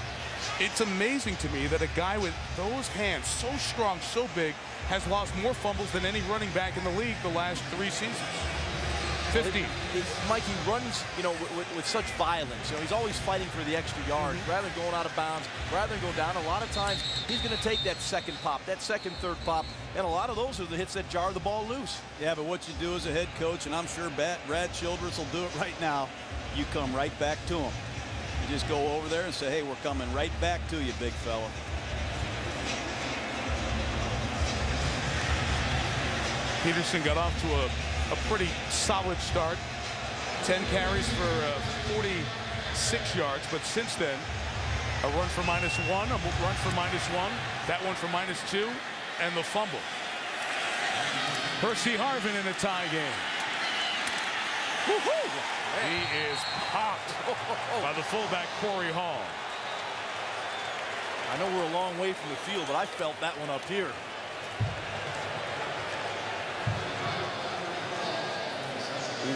It's amazing to me that a guy with those hands, so strong, so big, has lost more fumbles than any running back in the league the last 3 seasons. 15. Mike, he runs, you know, with such violence. You know, he's always fighting for the extra yard, rather than going out of bounds, rather than go down. A lot of times, he's going to take that second pop, that second, third pop, and a lot of those are the hits that jar the ball loose. Yeah, but what you do as a head coach, and I'm sure Brad Childress will do it right now, you come right back to him. You just go over there and say, hey, we're coming right back to you, big fella. Peterson got off to a pretty solid start. 10 carries for 46 yards, but since then, a run for -1, a run for -1, that one for -2, and the fumble. Percy Harvin in a tie game. He is popped by the fullback Corey Hall. I know we're a long way from the field, but I felt that one up here.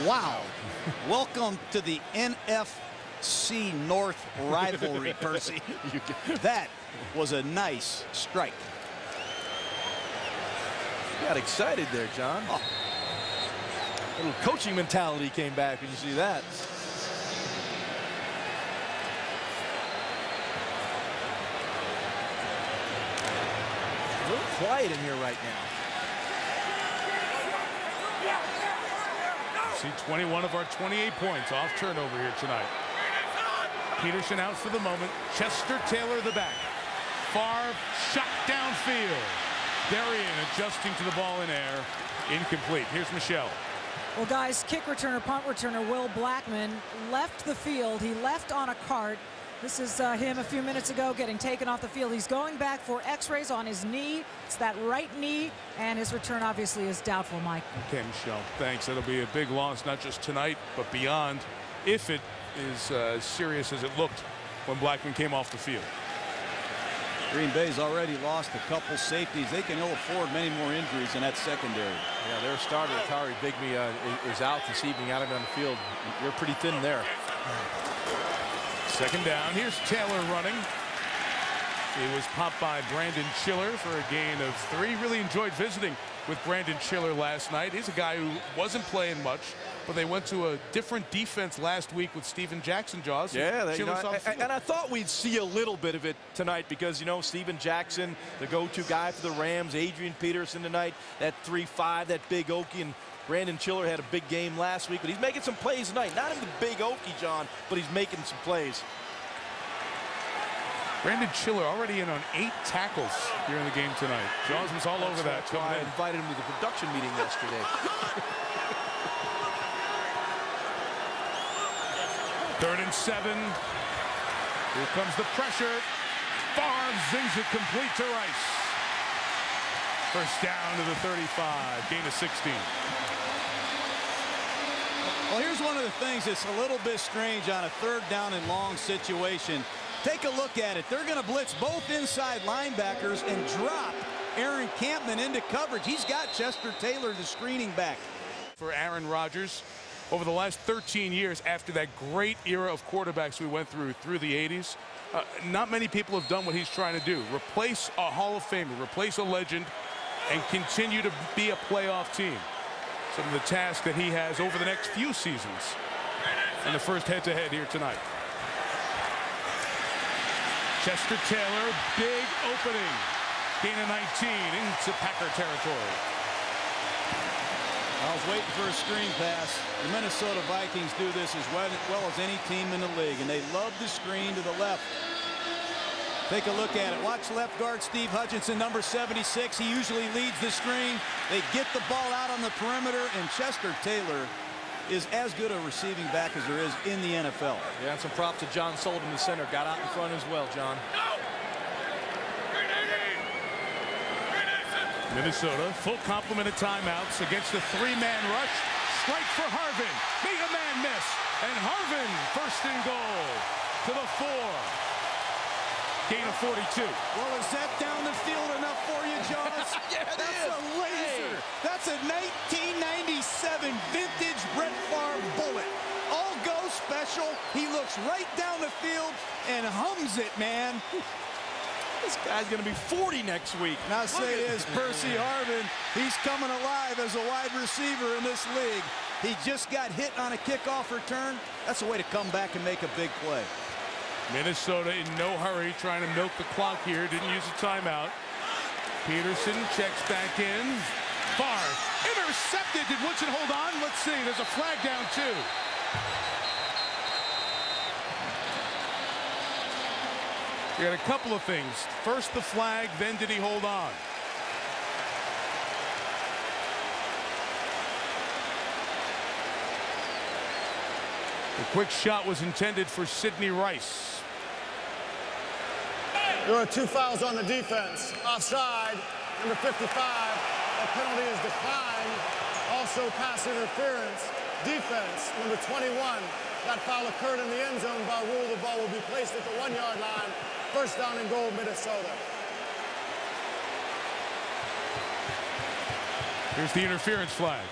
Wow. Welcome to the NFC North rivalry, Percy. That was a nice strike. You got excited there, John. Oh. A little coaching mentality came back when you see that. A little quiet in here right now. See 21 of our 28 points off turnover here tonight. Peterson out for the moment. Chester Taylor the back. Favre shot downfield. Berrien adjusting to the ball in air. Incomplete. Here's Michelle. Well, guys, kick returner, punt returner Will Blackman left the field. He left on a cart. This is him a few minutes ago getting taken off the field. He's going back for x-rays on his knee. It's that right knee, and his return obviously is doubtful, Mike. Okay, Michelle, thanks. That'll be a big loss, not just tonight, but beyond, if it is as serious as it looked when Blackman came off the field. Green Bay's already lost a couple safeties. They can ill afford many more injuries in that secondary. Yeah, their starter, Atari Bigby, is out this evening, out on the field. You're pretty thin there. Second down. Here's Taylor running. It was popped by Brandon Chiller for a gain of 3. Really enjoyed visiting with Brandon Chiller last night. He's a guy who wasn't playing much, but they went to a different defense last week with Steven Jackson, Jaws. Yeah, and I thought we'd see a little bit of it tonight because, you know, Steven Jackson, the go-to guy for the Rams, Adrian Peterson tonight, that 3-5, that big Okie, and Brandon Chiller had a big game last week, but he's making some plays tonight. Not in the big Okie, John, but he's making some plays. Brandon Chiller already in on 8 tackles here in the game tonight. Jaws was all over that. That's why I invited him to the production meeting yesterday. 3rd and 7. Here comes the pressure. Favre zings it complete to Rice. First down to the 35. Gain of 16. Well, here's one of the things that's a little bit strange on a 3rd down and long situation. Take a look at it. They're going to blitz both inside linebackers and drop Aaron Campman into coverage. He's got Chester Taylor, the screening back. For Aaron Rodgers, over the last 13 years, after that great era of quarterbacks we went through the 80s, not many people have done what he's trying to do. Replace a Hall of Famer, replace a legend, and continue to be a playoff team. Some of the tasks that he has over the next few seasons. And the first head-to-head here tonight. Chester Taylor, big opening. Gain of 19 into Packer territory. I was waiting for a screen pass. The Minnesota Vikings do this as well as any team in the league, and they love the screen to the left. Take a look at it. Watch left guard Steve Hutchinson, number 76. He usually leads the screen. They get the ball out on the perimeter, and Chester Taylor is as good a receiving back as there is in the NFL. Yeah, and some props to John Sullivan, the center. Got out in front as well, John. Minnesota, full complement of timeouts against the 3-man rush. Strike for Harvin. Made a man miss. And Harvin, first and goal to the 4. Gain of 42. Well, is that down the field enough for you, Jaws? Yeah, That's a laser. Hey. That's a 1997 vintage Brett Favre bullet. All go special. He looks right down the field and hums it, man. This guy's going to be 40 next week. Now say this, Percy Harvin, he's coming alive as a wide receiver in this league. He just got hit on a kickoff return. That's a way to come back and make a big play. Minnesota in no hurry, trying to milk the clock here. Didn't use a timeout. Peterson checks back in. Favre intercepted. Did Woodson hold on? Let's see. There's a flag down too. We got a couple of things. First the flag, then did he hold on? The quick shot was intended for Sidney Rice. There are 2 fouls on the defense. Offside, number 55. That penalty is declined. Also pass interference. Defense, number 21. That foul occurred in the end zone. By rule, the ball will be placed at the 1-yard line. First down and goal, Minnesota. Here's the interference flag.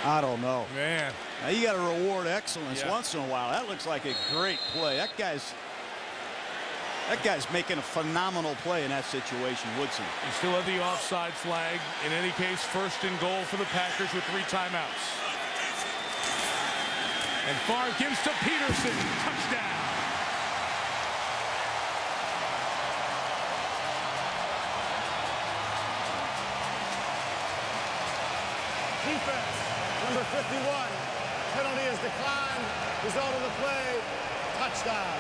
I don't know. Man. Now you got to reward excellence once in a while. That looks like a great play. That guy's making a phenomenal play in that situation, Woodson. You still have the offside flag. In any case, first and goal for the Packers with 3 timeouts. And Favre gives to Peterson. Touchdown. Defense, number 51. Penalty is declined. Result of the play, touchdown.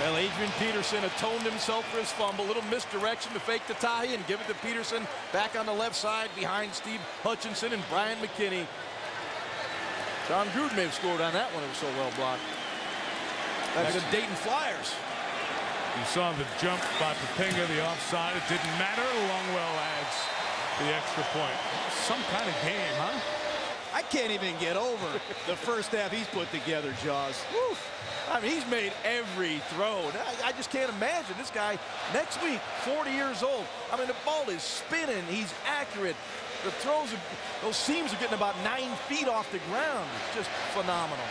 Well, Adrian Peterson atoned himself for his fumble. Little misdirection to fake the tie and give it to Peterson back on the left side behind Steve Hutchinson and Brian McKinney. John Gruden may have scored on that one. It was so well blocked. That's the Dayton Flyers. You saw the jump by Popenga, the offside. It didn't matter. Longwell adds the extra point. Some kind of game, huh? I can't even get over the first half he's put together, Jaws. Woo. I mean, he's made every throw. I just can't imagine this guy next week, 40 years old. I mean, the ball is spinning. He's accurate. The throws, those seams are getting about 9 feet off the ground. It's just phenomenal.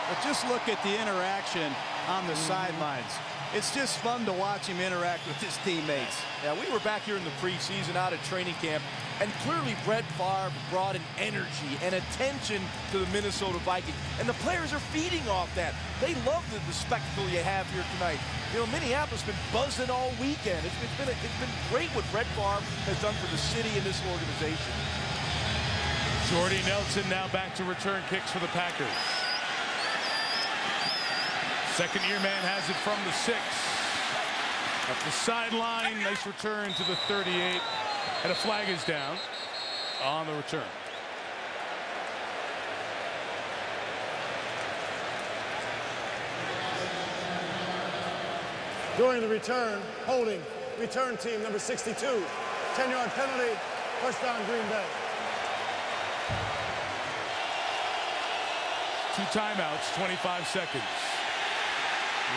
But just look at the interaction on the sidelines. It's just fun to watch him interact with his teammates. Yeah, we were back here in the preseason out at training camp, and clearly Brett Favre brought an energy and attention to the Minnesota Vikings, and the players are feeding off that. They love the spectacle you have here tonight. You know, Minneapolis has been buzzing all weekend. It's been great what Brett Favre has done for the city and this organization. Jordy Nelson now back to return kicks for the Packers. Second-year man has it from the 6. Up the sideline, nice return to the 38. And a flag is down on the return. During the return, holding, return team number 62. 10-yard penalty, first down Green Bay. 2 timeouts, 25 seconds.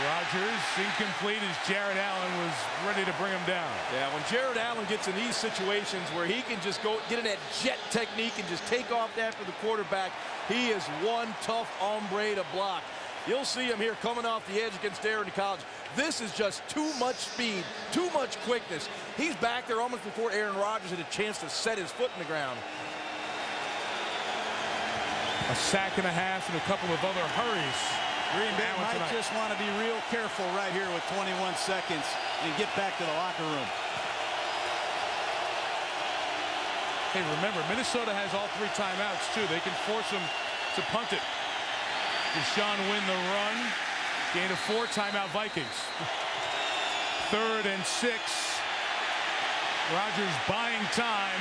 Rodgers incomplete as Jared Allen was ready to bring him down. Yeah, when Jared Allen gets in these situations where he can just go get in that jet technique and just take off after the quarterback, he is one tough hombre to block. You'll see him here coming off the edge against Aaron College. This is just too much speed, too much quickness. He's back there almost before Aaron Rodgers had a chance to set his foot in the ground. A sack and a half and a couple of other hurries. Green Bay might tonight. just want to be real careful right here with 21 seconds and get back to the locker room. Hey, remember, Minnesota has all 3 timeouts, too. They can force them to punt it. Deshaun win the run. Gain of 4, timeout Vikings. 3rd and 6. Rodgers buying time.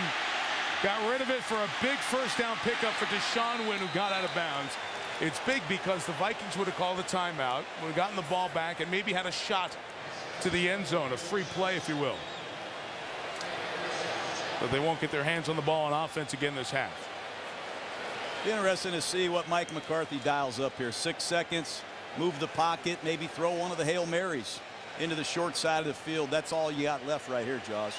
Got rid of it for a big first down pickup for Deshaun Wynn, who got out of bounds. It's big because the Vikings would have called a timeout, would have gotten the ball back, and maybe had a shot to the end zone, a free play, if you will. But they won't get their hands on the ball on offense again this half. Be interesting to see what Mike McCarthy dials up here. 6 seconds, move the pocket, maybe throw one of the Hail Marys into the short side of the field. That's all you got left right here, Jaws.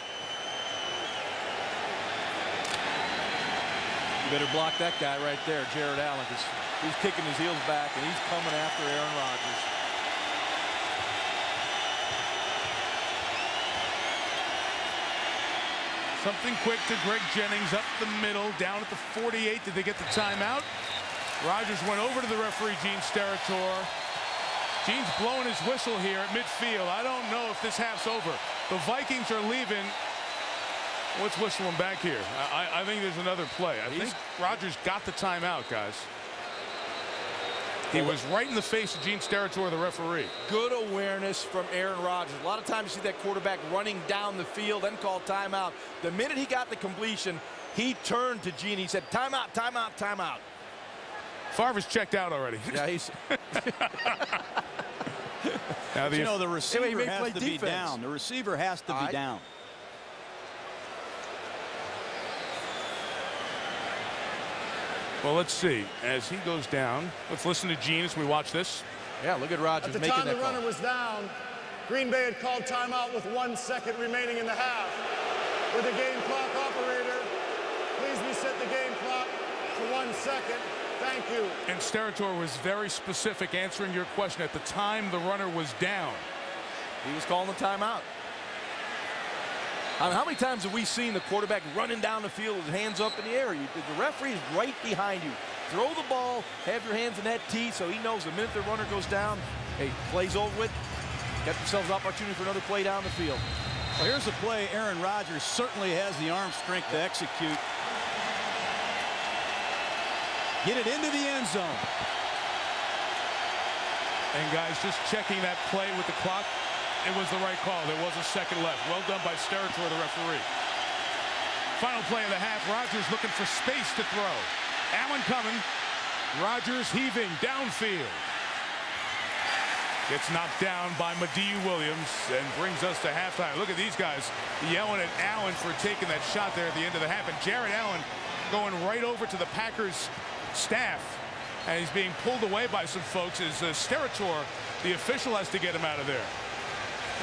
You better block that guy right there, Jared Allen, because he's kicking his heels back and he's coming after Aaron Rodgers. Something quick to Greg Jennings up the middle, down at the 48. Did they get the timeout? Rodgers went over to the referee, Gene Steratore. Gene's blowing his whistle here at midfield. I don't know if this half's over. The Vikings are leaving. What's whistling back here? I think there's another play. I think Rodgers got the timeout, guys. He was right in the face of Gene Steratore, the referee. Good awareness from Aaron Rodgers. A lot of times you see that quarterback running down the field, then call timeout. The minute he got the completion, he turned to Gene. He said, timeout, timeout, timeout. Favre's checked out already. Yeah, he's... Now, you know, the receiver has to be defense. down. The receiver has to be down. Well, let's see. As he goes down, let's listen to Gene as we watch this. Yeah, look at Rodgers At the making time that the runner was down, Green Bay had called timeout with 1 second remaining in the half. With the game clock operator, please reset the game clock to 1 second. Thank you. And Steratore was very specific answering your question. At the time the runner was down, He was calling the timeout. I mean, how many times have we seen the quarterback running down the field with his hands up in the air? The referee is right behind you. Throw the ball, have your hands in that tee so he knows the minute the runner goes down, hey, play's over with. Got themselves an opportunity for another play down the field. Well, here's a play Aaron Rodgers certainly has the arm strength to execute. Get it into the end zone. and guys, just checking that play with the clock, it was the right call. There was a second left. Well done by Steratore, the referee. Final play of the half. Rodgers looking for space to throw. Allen coming. Rodgers heaving downfield. Gets knocked down by Madieu Williams and brings us to halftime. Look at these guys yelling at Allen for taking that shot there at the end of the half. And Jared Allen going right over to the Packers staff. And he's being pulled away by some folks as Sterator, the official, has to get him out of there.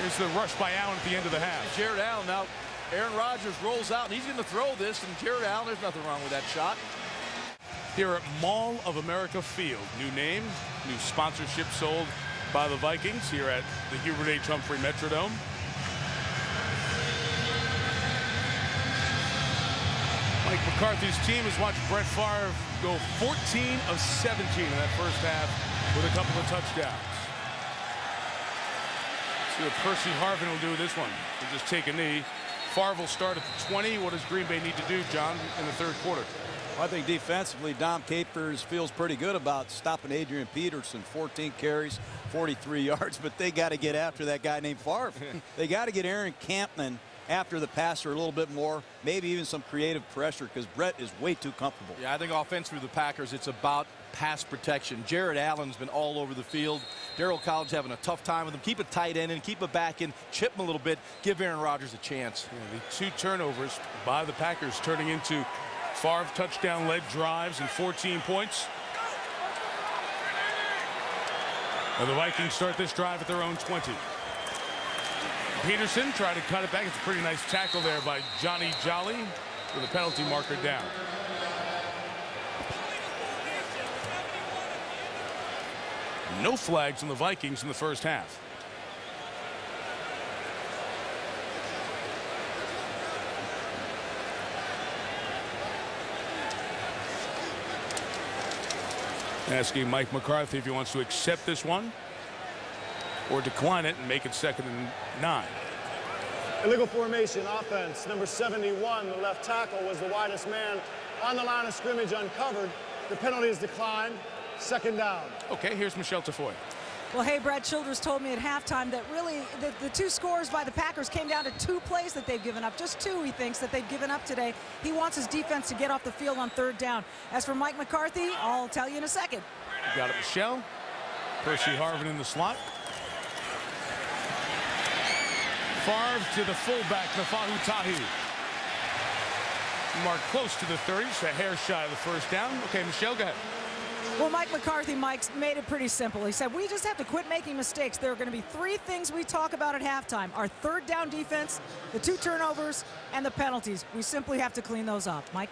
Here's the rush by Allen at the end of the half. Jared Allen now. Aaron Rodgers rolls out and he's going to throw this. And Jared Allen, there's nothing wrong with that shot. Here at Mall of America Field. New name, new sponsorship sold by the Vikings here at the Hubert H. Humphrey Metrodome. Mike McCarthy's team has watched Brett Favre go 14 of 17 in that first half with a couple of touchdowns. See what Percy Harvin will do with this one. He'll just take a knee. Favre will start at the 20. What does Green Bay need to do, John, in the third quarter? I think defensively, Dom Capers feels pretty good about stopping Adrian Peterson. 14 carries, 43 yards, but they got to get after that guy named Favre. They got to get Aaron Campman after the passer a little bit more, maybe even some creative pressure, because Brett is way too comfortable. Yeah, I think offensively for the Packers, it's about pass protection. Jared Allen's been all over the field. Darryl College having a tough time with him. Keep a tight end and keep it back in, chip him a little bit, give Aaron Rodgers a chance. Yeah, the 2 turnovers by the Packers turning into Favre touchdown-led drives and 14 points. And the Vikings start this drive at their own 20. Peterson tried to cut it back. It's a pretty nice tackle there by Johnny Jolly with a penalty marker down. No flags on the Vikings in the first half. Asking Mike McCarthy if he wants to accept this one or decline it and make it 2nd and 9. Illegal formation offense. Number 71, the left tackle, was the widest man on the line of scrimmage uncovered. The penalty is declined. 2nd down. Okay, here's Michelle Tafoya. Well, hey, Brad Childress told me at halftime that really the 2 scores by the Packers came down to 2 plays that they've given up. Just 2, he thinks, that they've given up today. He wants his defense to get off the field on 3rd down. As for Mike McCarthy, I'll tell you in a second. You got it, Michelle. Percy Harvin in the slot. Favre to the fullback, Nafahu Tahi. Marked close to the 30, just a hair shy of the 1st down. Okay, Michelle, go ahead. Well, Mike McCarthy, made it pretty simple. He said, we just have to quit making mistakes. There are going to be 3 things we talk about at halftime. Our 3rd down defense, the 2 turnovers, and the penalties. We simply have to clean those up. Mike?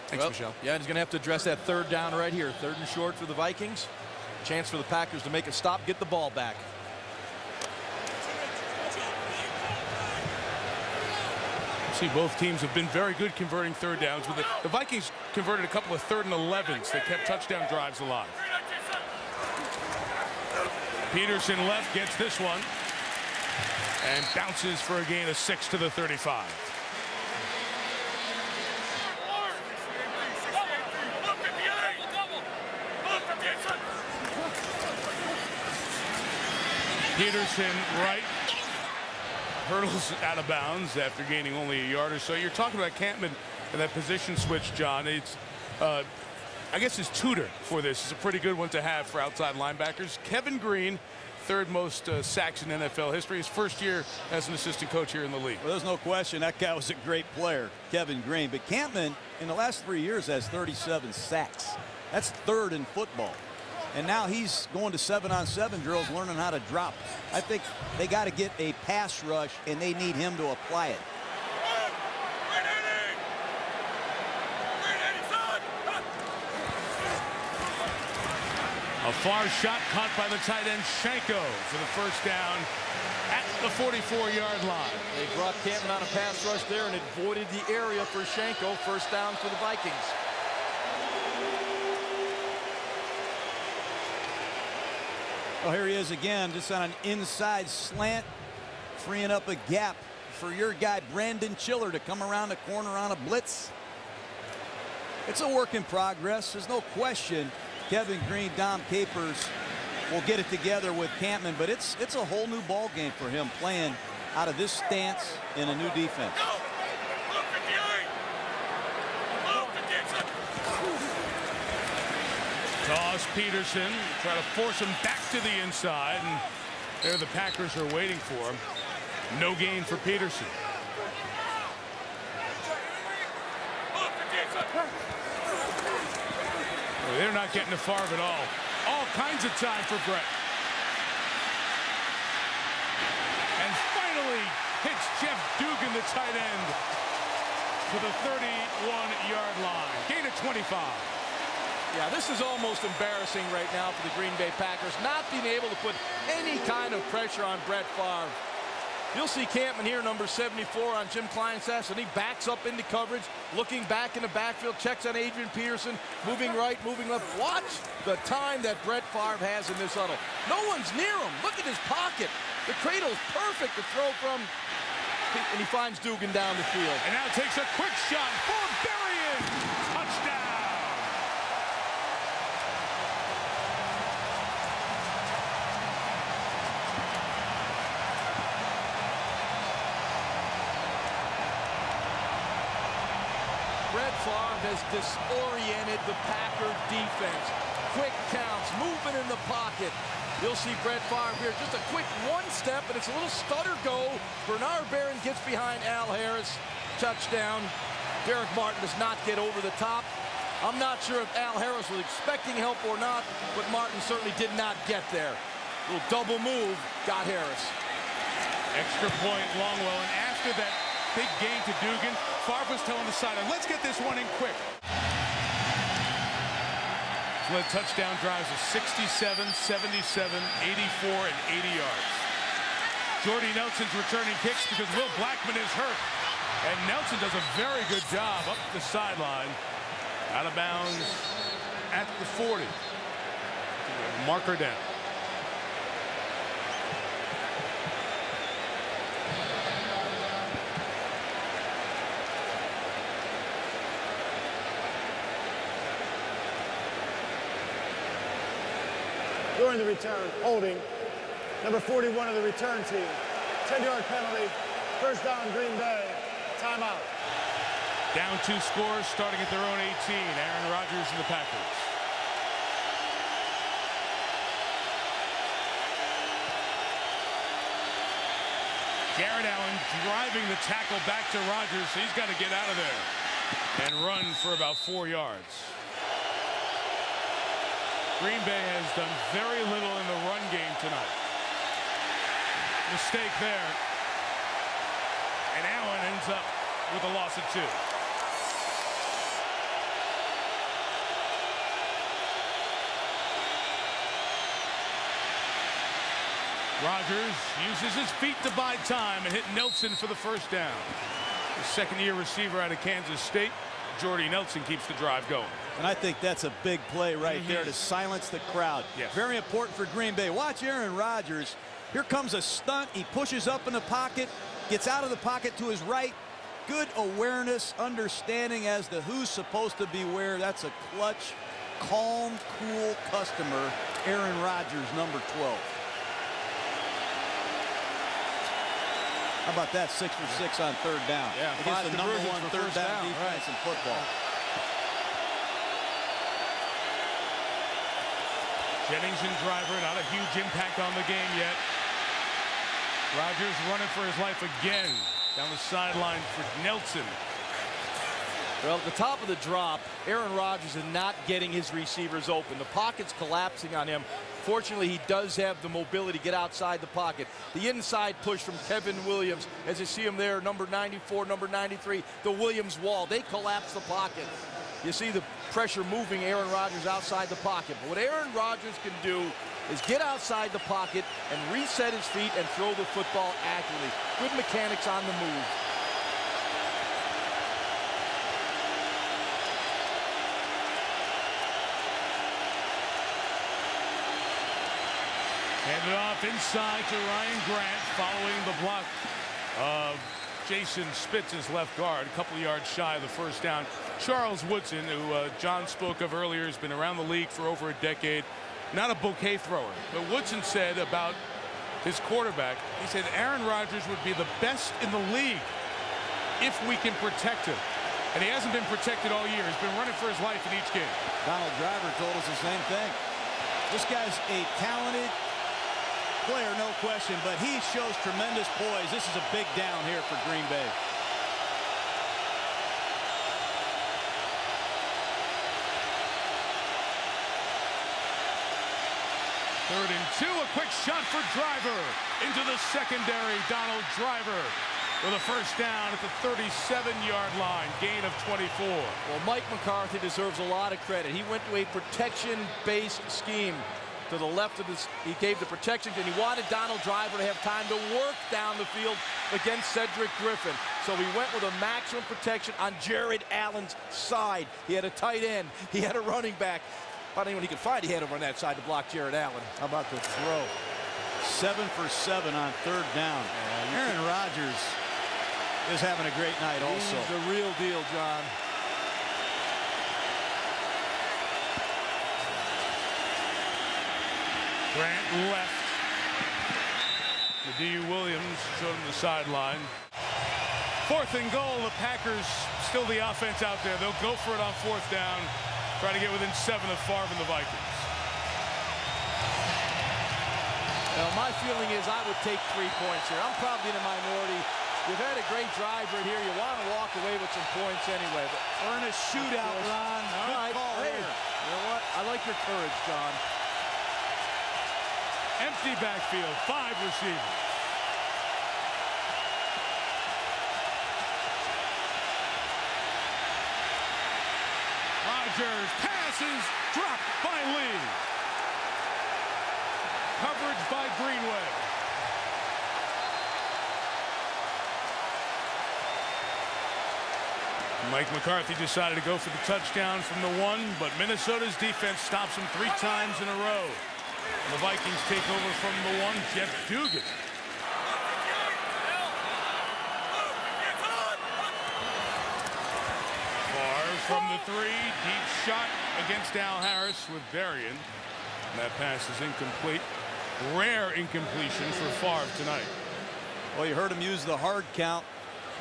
Thanks, Michelle. Yeah, he's going to have to address that 3rd down right here. 3rd and short for the Vikings. Chance for the Packers to make a stop, get the ball back. See, both teams have been very good converting 3rd downs. With the Vikings converted a couple of 3rd and 11s that kept touchdown drives alive. Peterson left, gets this one, and bounces for a gain of 6 to the 35. Peterson right. Hurdles out of bounds after gaining only a yard or so. You're talking about Campman and that position switch, John. It's, I guess his tutor for this is a pretty good one to have for outside linebackers. Kevin Green, 3rd most sacks in NFL history. His 1st year as an assistant coach here in the league. Well, there's no question that guy was a great player, Kevin Green. But Campman, in the last 3 years, has 37 sacks. That's 3rd in football. And now he's going to 7-on-7 drills, learning how to drop. I think they got to get a pass rush, and they need him to apply it. A far shot caught by the tight end Shanko for the 1st down at the 44-yard line. They brought Campman on a pass rush there, and it voided the area for Shanko. 1st down for the Vikings. Well, here he is again, just on an inside slant, freeing up a gap for your guy, Brandon Chiller, to come around the corner on a blitz. It's a work in progress. There's no question Kevin Green, Dom Capers will get it together with Campman, but it's a whole new ball game for him playing out of this stance in a new defense. Toss Peterson, try to force him back to the inside, and there the Packers are waiting for him. No gain for Peterson. They're not getting to Favre at all. All kinds of time for Brett. And finally hits Jeff Dugan, the tight end, to the 31-yard line. Gain of 25. Yeah, this is almost embarrassing right now for the Green Bay Packers, not being able to put any kind of pressure on Brett Favre. You'll see Campman here, number 74 on Jim Kleinsass, and he backs up into coverage, looking back in the backfield, checks on Adrian Peterson, moving right, moving left. Watch the time that Brett Favre has in this huddle. No one's near him. Look at his pocket. The cradle's perfect to throw from, and he finds Dugan down the field. And now takes a quick shot for Berrien. Touchdown. Brett Favre has disoriented the Packer defense. Quick counts, movement in the pocket. You'll see Brett Favre here, just a quick one step, and it's a little stutter go. Bernard Barron gets behind Al Harris. Touchdown. Derek Martin does not get over the top. I'm not sure if Al Harris was expecting help or not, but Martin certainly did not get there. A little double move, got Harris. Extra point, Longwell, and after that big gain to Dugan, Favre was telling the sideline, let's get this one in quick. Led touchdown drives of 67, 77, 84, and 80 yards. Jordy Nelson's returning kicks because Will Blackman is hurt. And Nelson does a very good job up the sideline. Out of bounds at the 40. Marker down. During the return, holding, number 41 of the return team. 10-yard penalty, first down Green Bay, timeout. Down 2 scores, starting at their own 18. Aaron Rodgers and the Packers. Garrett Allen driving the tackle back to Rodgers, so he's got to get out of there and run for about 4 yards. Green Bay has done very little in the run game tonight. Mistake there. And Allen ends up with a loss of 2. Rodgers uses his feet to buy time and hit Nelson for the first down. The second-year receiver out of Kansas State, Jordy Nelson, keeps the drive going. And I think that's a big play right there to silence the crowd. Yes. Very important for Green Bay. Watch Aaron Rodgers. Here comes a stunt. He pushes up in the pocket, gets out of the pocket to his right. Good awareness, understanding as to who's supposed to be where. That's a clutch, calm, cool customer, Aaron Rodgers, number 12. How about that, 6 for 6 on third down? Yeah, against the number 1 for third first down defense right. in football. Jennings and Driver, not a huge impact on the game yet. Rodgers running for his life again down the sideline for Nelson. Well, at the top of the drop, Aaron Rodgers is not getting his receivers open. The pocket's collapsing on him. Fortunately, he does have the mobility to get outside the pocket. The inside push from Kevin Williams, as you see him there, number 94, number 93, the Williams wall. They collapse the pocket. You see the pressure moving Aaron Rodgers outside the pocket. But what Aaron Rodgers can do is get outside the pocket and reset his feet and throw the football accurately. Good mechanics on the move. Handed off inside to Ryan Grant following the block of Jason Spitz's left guard, a couple of yards shy of the first down. Charles Woodson, who John spoke of earlier, has been around the league for over a decade. Not a bouquet thrower, but Woodson said about his quarterback, he said Aaron Rodgers would be the best in the league if we can protect him. And he hasn't been protected all year. He's been running for his life in each game. Donald Driver told us the same thing. This guy's a talented player, no question, but he shows tremendous poise. This is a big down here for Green Bay. Third and 2, a quick shot for Driver into the secondary. Donald Driver with a first down at the 37-yard line, gain of 24. Well, Mike McCarthy deserves a lot of credit. He went to a protection-based scheme. To the left of this, he gave the protection, and he wanted Donald Driver to have time to work down the field against Cedric Griffin. So he went with a maximum protection on Jared Allen's side. He had a tight end. He had a running back. About anyone he could find, he had over on that side to block Jared Allen. How about the throw? 7 for 7 on third down. Aaron Rodgers is having a great night also. He's the real deal, John. Grant left. D. Williams showed him the sideline. 4th and goal. The Packers still the offense out there. They'll go for it on 4th down. Try to get within 7 of Favre and the Vikings. Well, my feeling is I would take 3 points here. I'm probably in a minority. You've had a great drive right here. You want to walk away with some points anyway. But we're in a shootout, Ron. Good right. call here. You know what? I like your courage, John. Empty backfield, 5 receivers. Rodgers passes, dropped by Lee. Coverage by Greenway. Mike McCarthy decided to go for the touchdown from the 1, but Minnesota's defense stops him 3 times in a row. And the Vikings take over from the 1, Jeff Dugan. From the 3, deep shot against Al Harris with Varian. And that pass is incomplete. Rare incompletion for Favre tonight. Well, you heard him use the hard count.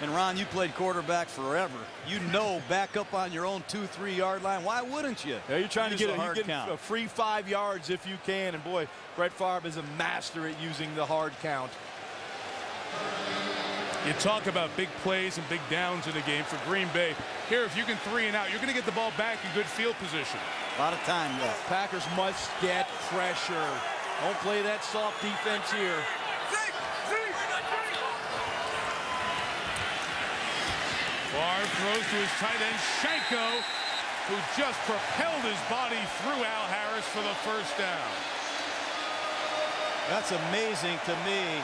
And Ron, you played quarterback forever. You know, back up on your own 2-3 yard line. Why wouldn't you? Yeah, you're trying to get a a free 5 yards if you can. And boy, Brett Favre is a master at using the hard count. You talk about big plays and big downs in a game for Green Bay. Here, if you can 3 and out, you're going to get the ball back in good field position. A lot of time left. Packers must get pressure. Don't play that soft defense here. Favre throws to his tight end, Shanko, who just propelled his body through Al Harris for the first down. That's amazing to me.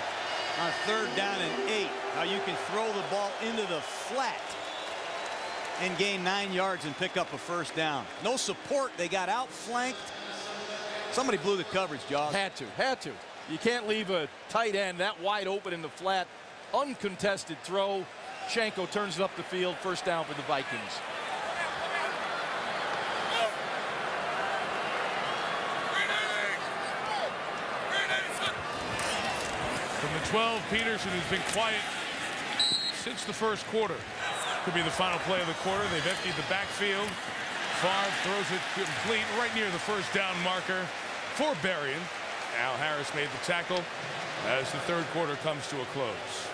On 3rd down and 8, how you can throw the ball into the flat and gain 9 yards and pick up a first down. No support. They got outflanked. Somebody blew the coverage, Jaws. Had to. You can't leave a tight end that wide open in the flat. Uncontested throw. Shanko turns it up the field. First down for the Vikings. From the 12, Peterson has been quiet since the first quarter. Could be the final play of the quarter. They've emptied the backfield. Favre throws it complete right near the first down marker for Berrien. Al Harris made the tackle as the 3rd quarter comes to a close.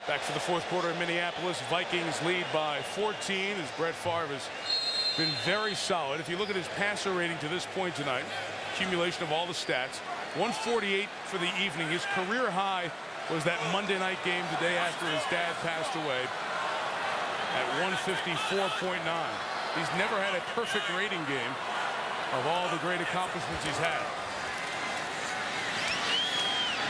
Back for the 4th quarter in Minneapolis. Vikings lead by 14 as Brett Favre has been very solid. If you look at his passer rating to this point tonight, accumulation of all the stats, 148 for the evening. His career high was that Monday night game the day after his dad passed away at 154.9. He's never had a perfect rating game of all the great accomplishments he's had.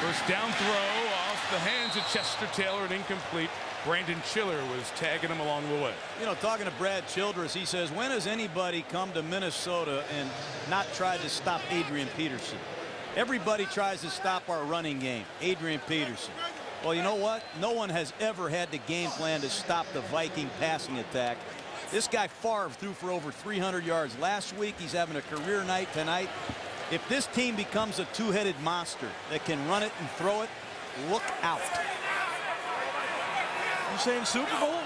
First down throw off the hands of Chester Taylor and incomplete. Brandon Chiller was tagging him along the way. You know, talking to Brad Childress, he says, when has anybody come to Minnesota and not tried to stop Adrian Peterson? Everybody tries to stop our running game. Adrian Peterson. Well, you know what? No one has ever had the game plan to stop the Viking passing attack. This guy Favre threw for over 300 yards last week. He's having a career night tonight. If this team becomes a two-headed monster that can run it and throw it, look out. You saying Super Bowl?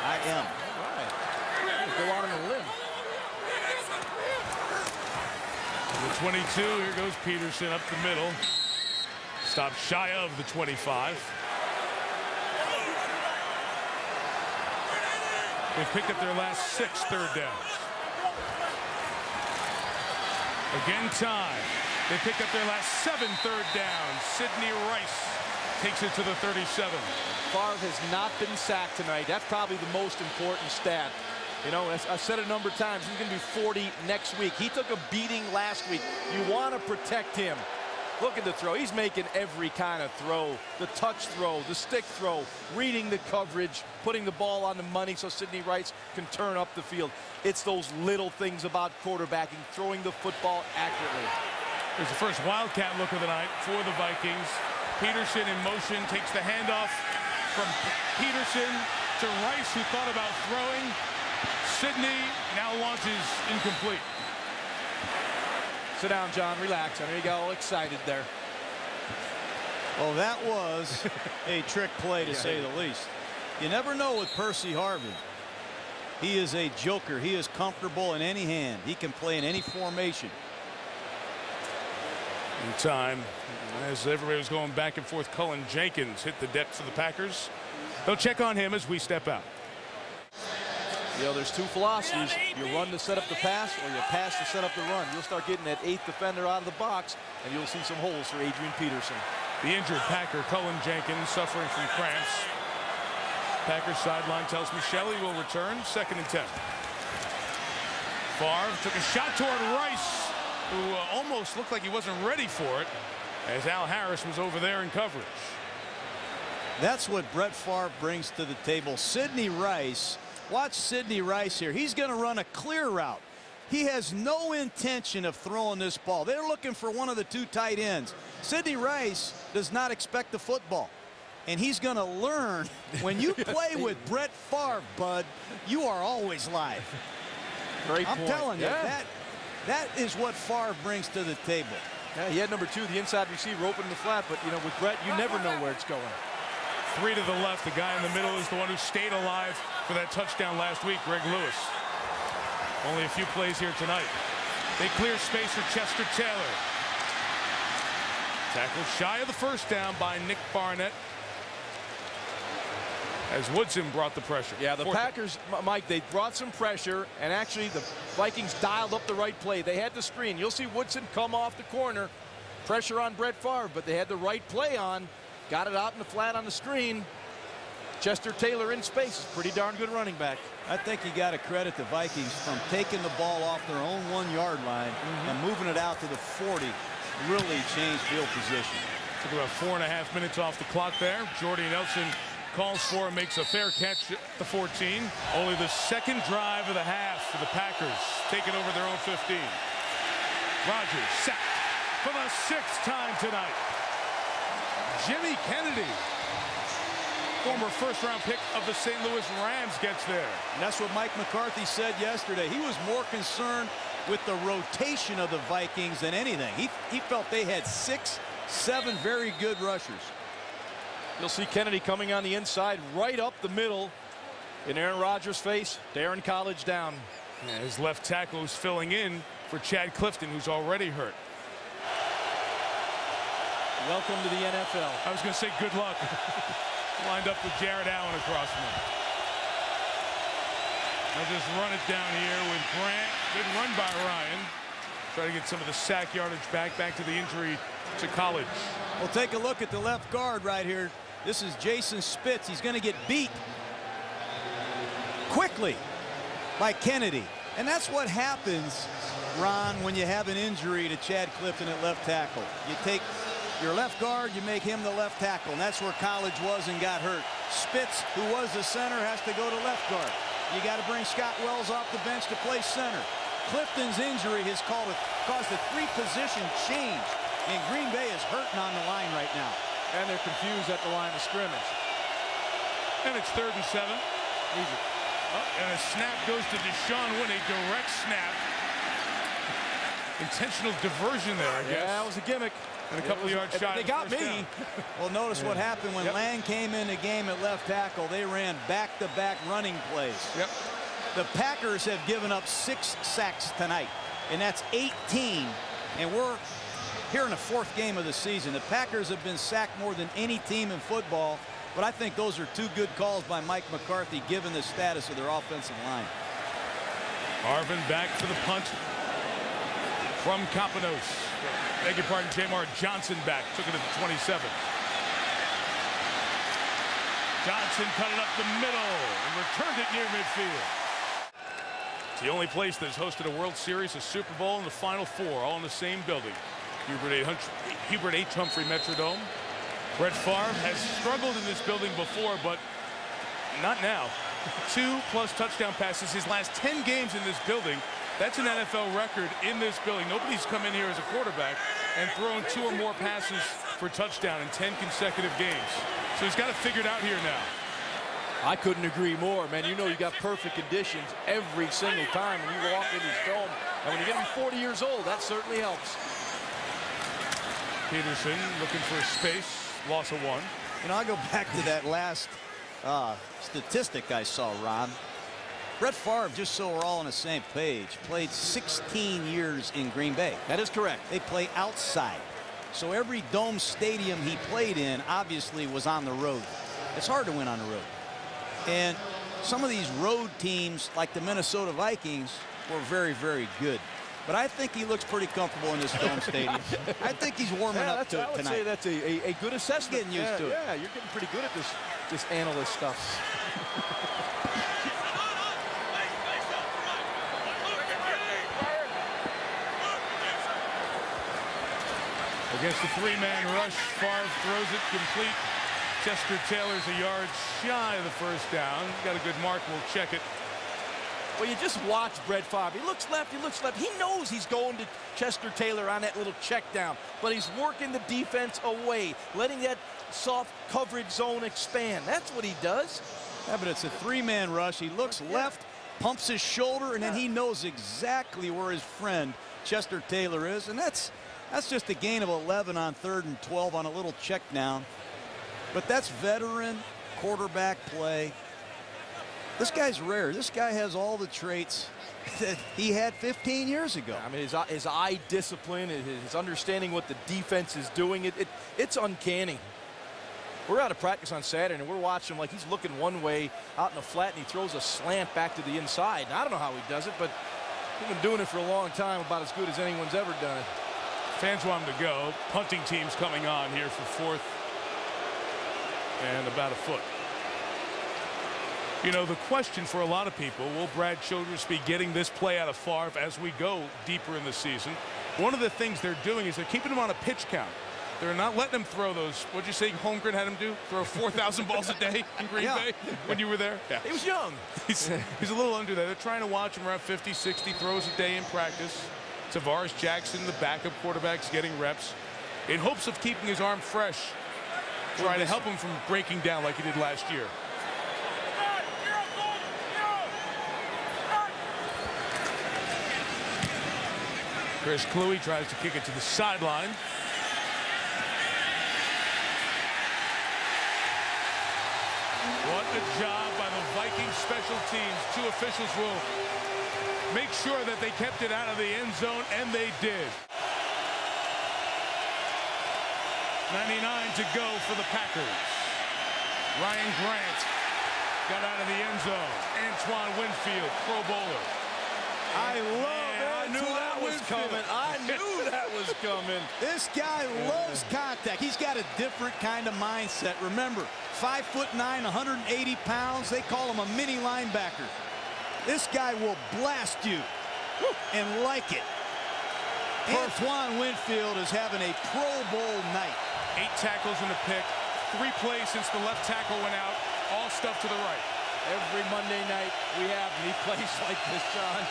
I am. All right. Go out on a limb. The 22, here goes Peterson up the middle. Stopped shy of the 25. They've picked up their last 6 third downs. Again time. They picked up their last 7 third downs. Sidney Rice takes it to the 37. Favre has not been sacked tonight. That's probably the most important stat. You know, as I've said a number of times, he's going to be 40 next week. He took a beating last week. You want to protect him. Look at the throw. He's making every kind of throw. The touch throw, the stick throw, reading the coverage, putting the ball on the money so Sidney Rice can turn up the field. It's those little things about quarterbacking, throwing the football accurately. There's the first Wildcat look of the night for the Vikings. Peterson in motion, takes the handoff from Peterson to Rice, who thought about throwing. Sidney now launches incomplete. Sit down, John. Relax. I know you got all excited there. Well, that was a trick play, to say the least. You never know with Percy Harvin. He is a joker. He is comfortable in any hand. He can play in any formation. In time, as everybody was going back and forth, Cullen Jenkins hit the deck for the Packers. They'll check on him as we step out. You know, there's 2 philosophies. You run to set up the pass, or you pass to set up the run. You'll start getting that 8th defender out of the box, and you'll see some holes for Adrian Peterson. The injured Packer, Cullen Jenkins, suffering from cramps. Packers sideline tells me Shelley will return. 2nd and 10. Favre took a shot toward Rice, who almost looked like he wasn't ready for it, as Al Harris was over there in coverage. That's what Brett Favre brings to the table. Sidney Rice. Watch Sidney Rice here. He's going to run a clear route. He has no intention of throwing this ball. They're looking for one of the 2 tight ends. Sidney Rice does not expect the football. And he's going to learn when you play with Brett Favre, bud, you are always live. Great point. I'm telling you, that is what Favre brings to the table. Yeah, he had number 2, the inside receiver, open in the flat. But, you know, with Brett, you never know where it's going. 3 to the left. The guy in the middle is the one who stayed alive for that touchdown last week, Greg Lewis. Only a few plays here tonight. They clear space for Chester Taylor. Tackled shy of the first down by Nick Barnett, as Woodson brought the pressure. Yeah, the Packers, Mike, they brought some pressure, and actually the Vikings dialed up the right play. They had the screen. You'll see Woodson come off the corner. Pressure on Brett Favre, but they had the right play on. Got it out in the flat on the screen. Chester Taylor in space is pretty darn good running back. I think you got to credit the Vikings from taking the ball off their own 1-yard line and moving it out to the 40. Really changed field position. Took about 4.5 minutes off the clock there. Jordy Nelson calls for and makes a fair catch at the 14. Only the 2nd drive of the half for the Packers, taking over their own 15. Rodgers sacked for the 6th time tonight. Jimmy Kennedy, former first-round pick of the St. Louis Rams, gets there. And that's what Mike McCarthy said yesterday. He was more concerned with the rotation of the Vikings than anything. He felt they had 6, 7 very good rushers. You'll see Kennedy coming on the inside, right up the middle. In Aaron Rodgers' face, Darren College down. Yeah, his left tackle is filling in for Chad Clifton, who's already hurt. Welcome to the NFL. I was going to say good luck. Lined up with Jared Allen across from him. They'll just run it down here with Grant. Good run by Ryan. Try to get some of the sack yardage back to the injury to College. Well, take a look at the left guard right here. This is Jason Spitz. He's going to get beat quickly by Kennedy. And that's what happens, Ron, when you have an injury to Chad Clifton at left tackle. You take your left guard, you make him the left tackle, and that's where College was and got hurt. Spitz, who was the center, has to go to left guard. You got to bring Scott Wells off the bench to play center. Clifton's injury has caused a 3-position change, and Green Bay is hurting on the line right now. And they're confused at the line of scrimmage. And it's 3rd and 7. And a snap goes to Deshaun Wynn, a direct snap. intentional diversion there, I guess. Yeah, that was a gimmick. And a couple of yard shot. They got me. Well, notice what happened when Lang came in the game at left tackle. They ran back-to-back running plays. Yep. The Packers have given up 6 sacks tonight, and that's 18. And we're here in the 4th game of the season. The Packers have been sacked more than any team in football, but I think those are 2 good calls by Mike McCarthy given the status of their offensive line. Arvin back for the punt from Campanos. Beg your pardon, Jamar Johnson back. Took it at the 27. Johnson cut it up the middle and returned it near midfield. It's the only place that's hosted a World Series, a Super Bowl, and the Final Four, all in the same building. Hubert H. Humphrey Metrodome. Brett Favre has struggled in this building before, but not now. 2+ touchdown passes his last 10 games in this building. That's an NFL record in this building. Nobody's come in here as a quarterback and thrown 2 or more passes for touchdown in 10 consecutive games. So he's got it figured out here now. I couldn't agree more, man. You know you got perfect conditions every single time when you walk in this dome. And when you get him 40 years old, that certainly helps. Peterson looking for space. Loss of 1. You know, I'll go back to that last statistic I saw, Ron. Brett Favre, just so we're all on the same page, played 16 years in Green Bay. That is correct. They play outside. So every dome stadium he played in obviously was on the road. It's hard to win on the road. And some of these road teams, like the Minnesota Vikings, were very, very good. But I think he looks pretty comfortable in this dome stadium. I think he's warming up to it tonight. I would say that's a good assessment. Getting used to it. Yeah, you're getting pretty good at this analyst stuff. Against the 3-man rush, Favre throws it complete. Chester Taylor's a yard shy of the first down. Got a good mark. We'll check it. Well, you just watch Brett Favre. He looks left, he looks left. He knows he's going to Chester Taylor on that little check down, but he's working the defense away, letting that soft coverage zone expand. That's what he does. Yeah, but it's a 3-man rush. He looks left, pumps his shoulder, and then he knows exactly where his friend Chester Taylor is, and that's just a gain of 11 on 3rd and 12 on a little check down. But that's veteran quarterback play. This guy's rare. This guy has all the traits that he had 15 years ago. I mean, his eye discipline, his understanding what the defense is doing, it's uncanny. We're out of practice on Saturday, and we're watching him like he's looking one way out in the flat, and he throws a slant back to the inside. And I don't know how he does it, but he's been doing it for a long time, about as good as anyone's ever done. Fans want him to go. Punting team's coming on here for 4th and about a foot. You know, the question for a lot of people, will Brad Childress be getting this play out of Favre as we go deeper in the season? One of the things they're doing is they're keeping him on a pitch count. They're not letting him throw those, what'd you say Holmgren had him do? Throw 4,000 balls a day in Green Bay when you were there? Yeah. He was young. He's a little under that. They're trying to watch him around 50, 60 throws a day in practice. Tavares Jackson, the backup quarterback's getting reps in hopes of keeping his arm fresh. Trying to help him from breaking down like he did last year. Chris Kluwe tries to kick it to the sideline. What a job by the Vikings special teams. 2 officials will make sure that they kept it out of the end zone, and they did. 99 to go for the Packers. Ryan Grant got out of the end zone. Antoine Winfield, Pro Bowler. I love it. I knew that was coming. I knew that was coming. This guy loves contact. He's got a different kind of mindset. Remember, 5'9", 180 pounds. They call him a mini linebacker. This guy will blast you and like it. Antoine Winfield is having a Pro Bowl night. 8 tackles and a pick. 3 plays since the left tackle went out. All stuff to the right. Every Monday night we have me plays like this, John.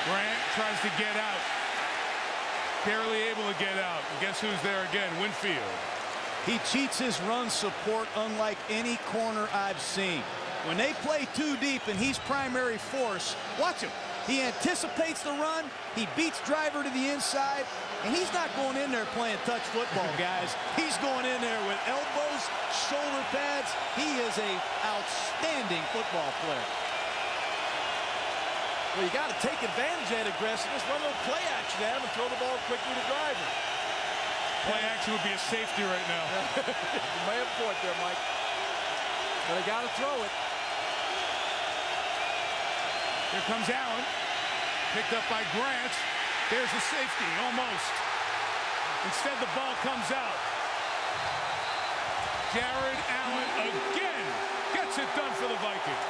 Grant tries to get out. Barely able to get out. And guess who's there again? Winfield. He cheats his run support unlike any corner I've seen. When they play too deep and he's primary force, watch him. He anticipates the run. He beats Driver to the inside. And he's not going in there playing touch football, guys. He's going in there with elbows, shoulder pads. He is an outstanding football player. Well, you got to take advantage of that aggressiveness, run a little play action at him, and throw the ball quickly to Driver. Play action would be a safety right now. You may have a point there, Mike. But I got to throw it. Here comes Allen. Picked up by Grant. There's the safety, almost. Instead, the ball comes out. Jared Allen again gets it done for the Vikings.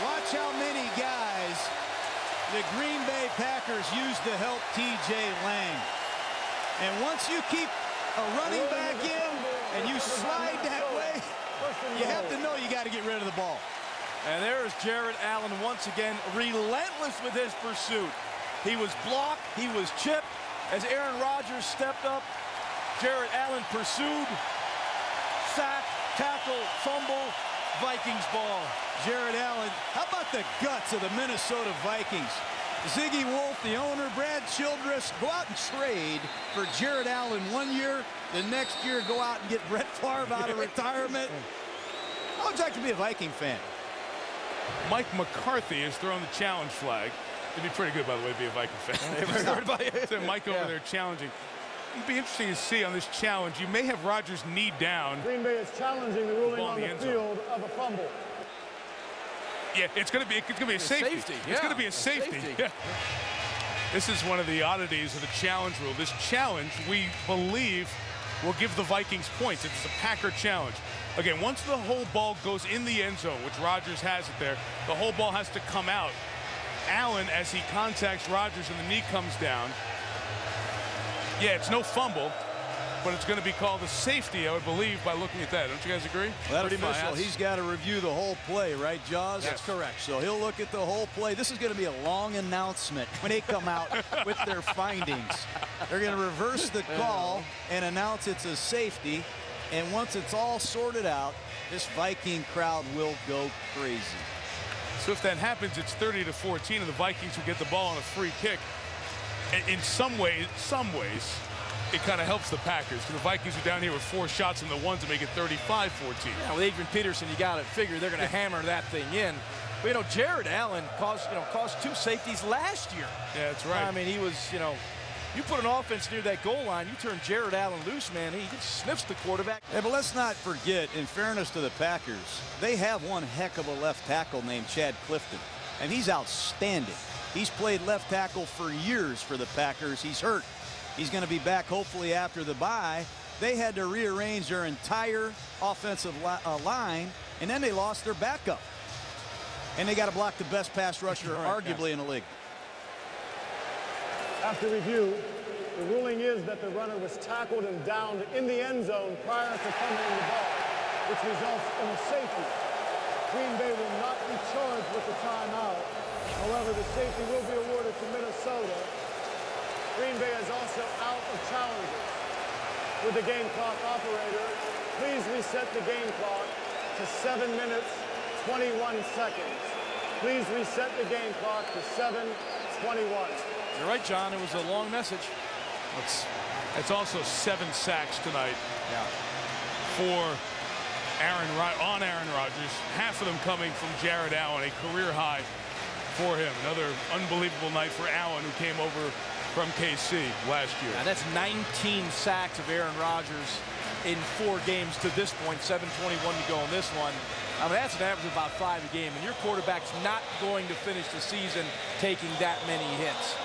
Watch how many guys the Green Bay Packers used to help T.J. Lang. And once you keep a running back in and you slide that way, you have to know you got to get rid of the ball. And there's Jared Allen once again, relentless with his pursuit. He was blocked, he was chipped. As Aaron Rodgers stepped up, Jared Allen pursued, sack, tackle, fumble, Vikings ball. Jared Allen, how about the guts of the Minnesota Vikings? Ziggy Wolf, the owner, Brad Childress, go out and trade for Jared Allen 1 year. The next year, go out and get Brett Favre out of retirement. How would you like to be a Viking fan? Mike McCarthy has thrown the challenge flag. It'd be pretty good, by the way, to be a Viking fan. Mike over there challenging. It'd be interesting to see on this challenge. You may have Rodgers knee down. Green Bay is challenging the ruling on the field of a fumble. Yeah, it's going to be a safety. Yeah, it's going to be a safety. Yeah. This is one of the oddities of the challenge rule. This challenge, we believe, will give the Vikings points. It's a Packer challenge. Again, once the whole ball goes in the end zone, which Rodgers has it there, the whole ball has to come out. Allen, as he contacts Rodgers and the knee comes down, yeah, it's no fumble, but it's going to be called a safety, I would believe, by looking at that. Don't you guys agree? Well, that official, he's got to review the whole play, right, Jaws? That's correct. So he'll look at the whole play. This is going to be a long announcement when they come out with their findings. They're going to reverse the call and announce it's a safety. And once it's all sorted out, this Viking crowd will go crazy. So if that happens, it's 30-14, and the Vikings will get the ball on a free kick. In some ways, it kind of helps the Packers, because the Vikings are down here with 4 shots in the one to make it 35-14. Yeah, with Adrian Peterson, you got to figure they're going to hammer that thing in. But, you know, Jared Allen caused 2 safeties last year. Yeah, that's right. I mean, he was, you put an offense near that goal line, you turn Jared Allen loose, man, he just sniffs the quarterback. Yeah, but let's not forget, in fairness to the Packers, they have one heck of a left tackle named Chad Clifton, and he's outstanding. He's played left tackle for years for the Packers. He's hurt. He's going to be back hopefully after the bye. They had to rearrange their entire offensive line, and then they lost their backup. And they got to block the best pass rusher arguably in the league. After review, the ruling is that the runner was tackled and downed in the end zone prior to fumbling the ball, which results in a safety. Green Bay will not be charged with the timeout. However, the safety will be awarded to Minnesota. Green Bay is also out of challenges. With the game clock operator, please reset the game clock to 7 minutes, 21 seconds. Please reset the game clock to 7:21. You're right, John. It was a long message. It's also 7 sacks tonight for Aaron Rodgers. Half of them coming from Jared Allen, a career high for him. Another unbelievable night for Allen, who came over from KC last year. And that's 19 sacks of Aaron Rodgers in 4 games to this point. 7:21 to go in this one. I mean, that's an average of about 5 a game, and your quarterback's not going to finish the season taking that many hits.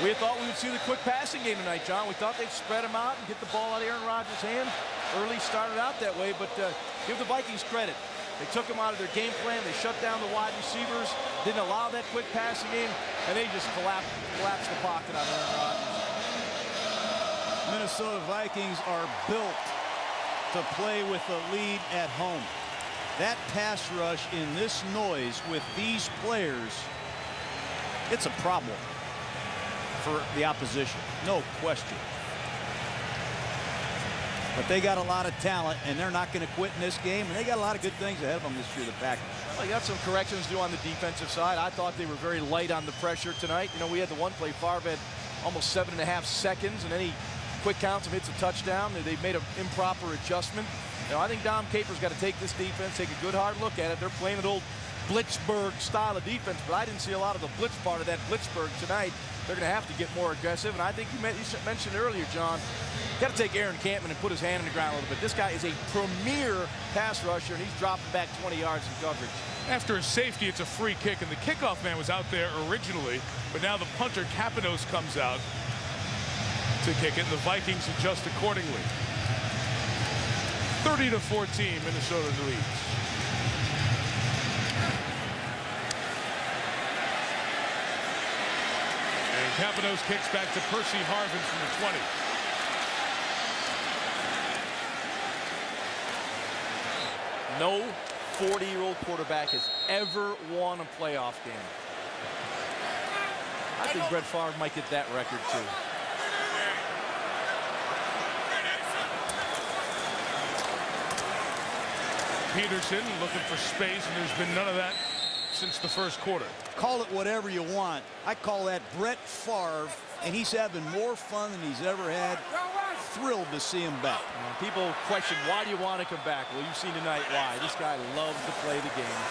We thought we would see the quick passing game tonight, John. We thought they'd spread them out and get the ball out of Aaron Rodgers' hand. Early started out that way, but give the Vikings credit. They took them out of their game plan. They shut down the wide receivers, didn't allow that quick passing game, and they just collapsed the pocket on Aaron Rodgers. Minnesota Vikings are built to play with the lead at home. That pass rush in this noise with these players, it's a problem for the opposition, no question. But they got a lot of talent, and they're not going to quit in this game. And they got a lot of good things ahead of them this year, the Packers. Well, you got some corrections to do on the defensive side. I thought they were very light on the pressure tonight. You know, we had the one play, Favre had almost 7.5 seconds, and any quick counts of hits a touchdown. They made an improper adjustment. You know, I think Dom Capers got to take this defense, take a good hard look at it. They're playing an old Blitzburg style of defense, but I didn't see a lot of the blitz part of that Blitzburg tonight. They're going to have to get more aggressive, and I think you mentioned earlier, John, got to take Aaron Campman and put his hand in the ground a little bit. This guy is a premier pass rusher, and he's dropping back 20 yards in coverage. After a safety, it's a free kick, and the kickoff man was out there originally, but now the punter, Kapanos, comes out to kick it, and the Vikings adjust accordingly. 30-14, Minnesota leads. And Kapanos kicks back to Percy Harvin from the 20. No 40-year-old quarterback has ever won a playoff game. I think Brett Favre might get that record too. Peterson looking for space, and there's been none of that since the first quarter. Call it whatever you want. I call that Brett Favre, and he's having more fun than he's ever had. Thrilled to see him back. People question, why do you want to come back? Well, you've seen tonight why. This guy loves to play the game.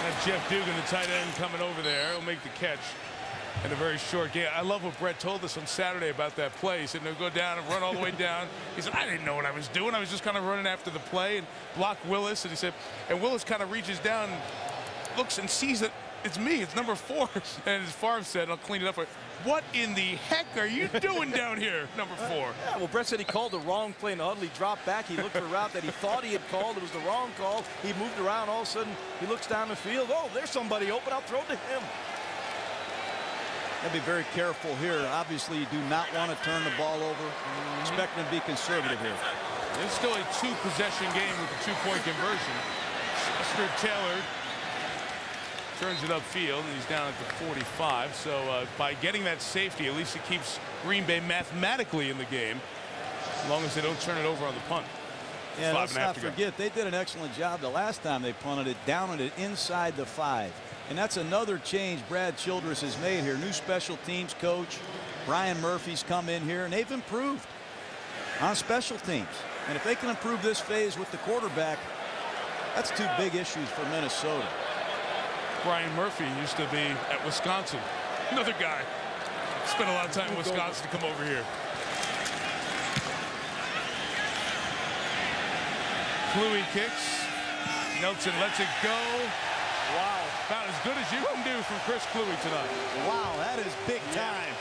And Jeff Dugan, the tight end, coming over there. He'll make the catch in a very short game. I love what Brett told us on Saturday about that play. He said, no, go down and run all the way down. He said, I didn't know what I was doing. I was just kind of running after the play and block Willis. And he said, and Willis kind of reaches down, looks and sees that it's me. It's number 4. And as Favre said, I'll clean it up. What in the heck are you doing down here, number 4? Yeah, well, Brett said he called the wrong play and Utley dropped back. He looked for a route that he thought he had called. It was the wrong call. He moved around. All of a sudden, he looks down the field. Oh, there's somebody open. I'll throw it to him. Got to be very careful here. Obviously, you do not want to turn the ball over. Expecting to be conservative here. It's still a 2-possession game with a 2-point conversion. Chester Taylor turns it upfield, and he's down at the 45. So by getting that safety, at least it keeps Green Bay mathematically in the game, as long as they don't turn it over on the punt. Yeah, let's not forget, they did an excellent job the last time they punted it, down at it inside the 5. And that's another change Brad Childress has made here. New special teams coach. Brian Murphy's come in here, and they've improved on special teams. And if they can improve this phase with the quarterback, that's 2 big issues for Minnesota. Brian Murphy used to be at Wisconsin. Another guy. Spent a lot of time in Wisconsin to come over here. Kluwe kicks. Nelson lets it go. Wow. About as good as you can do from Chris Kluwe tonight. Wow, that is big time.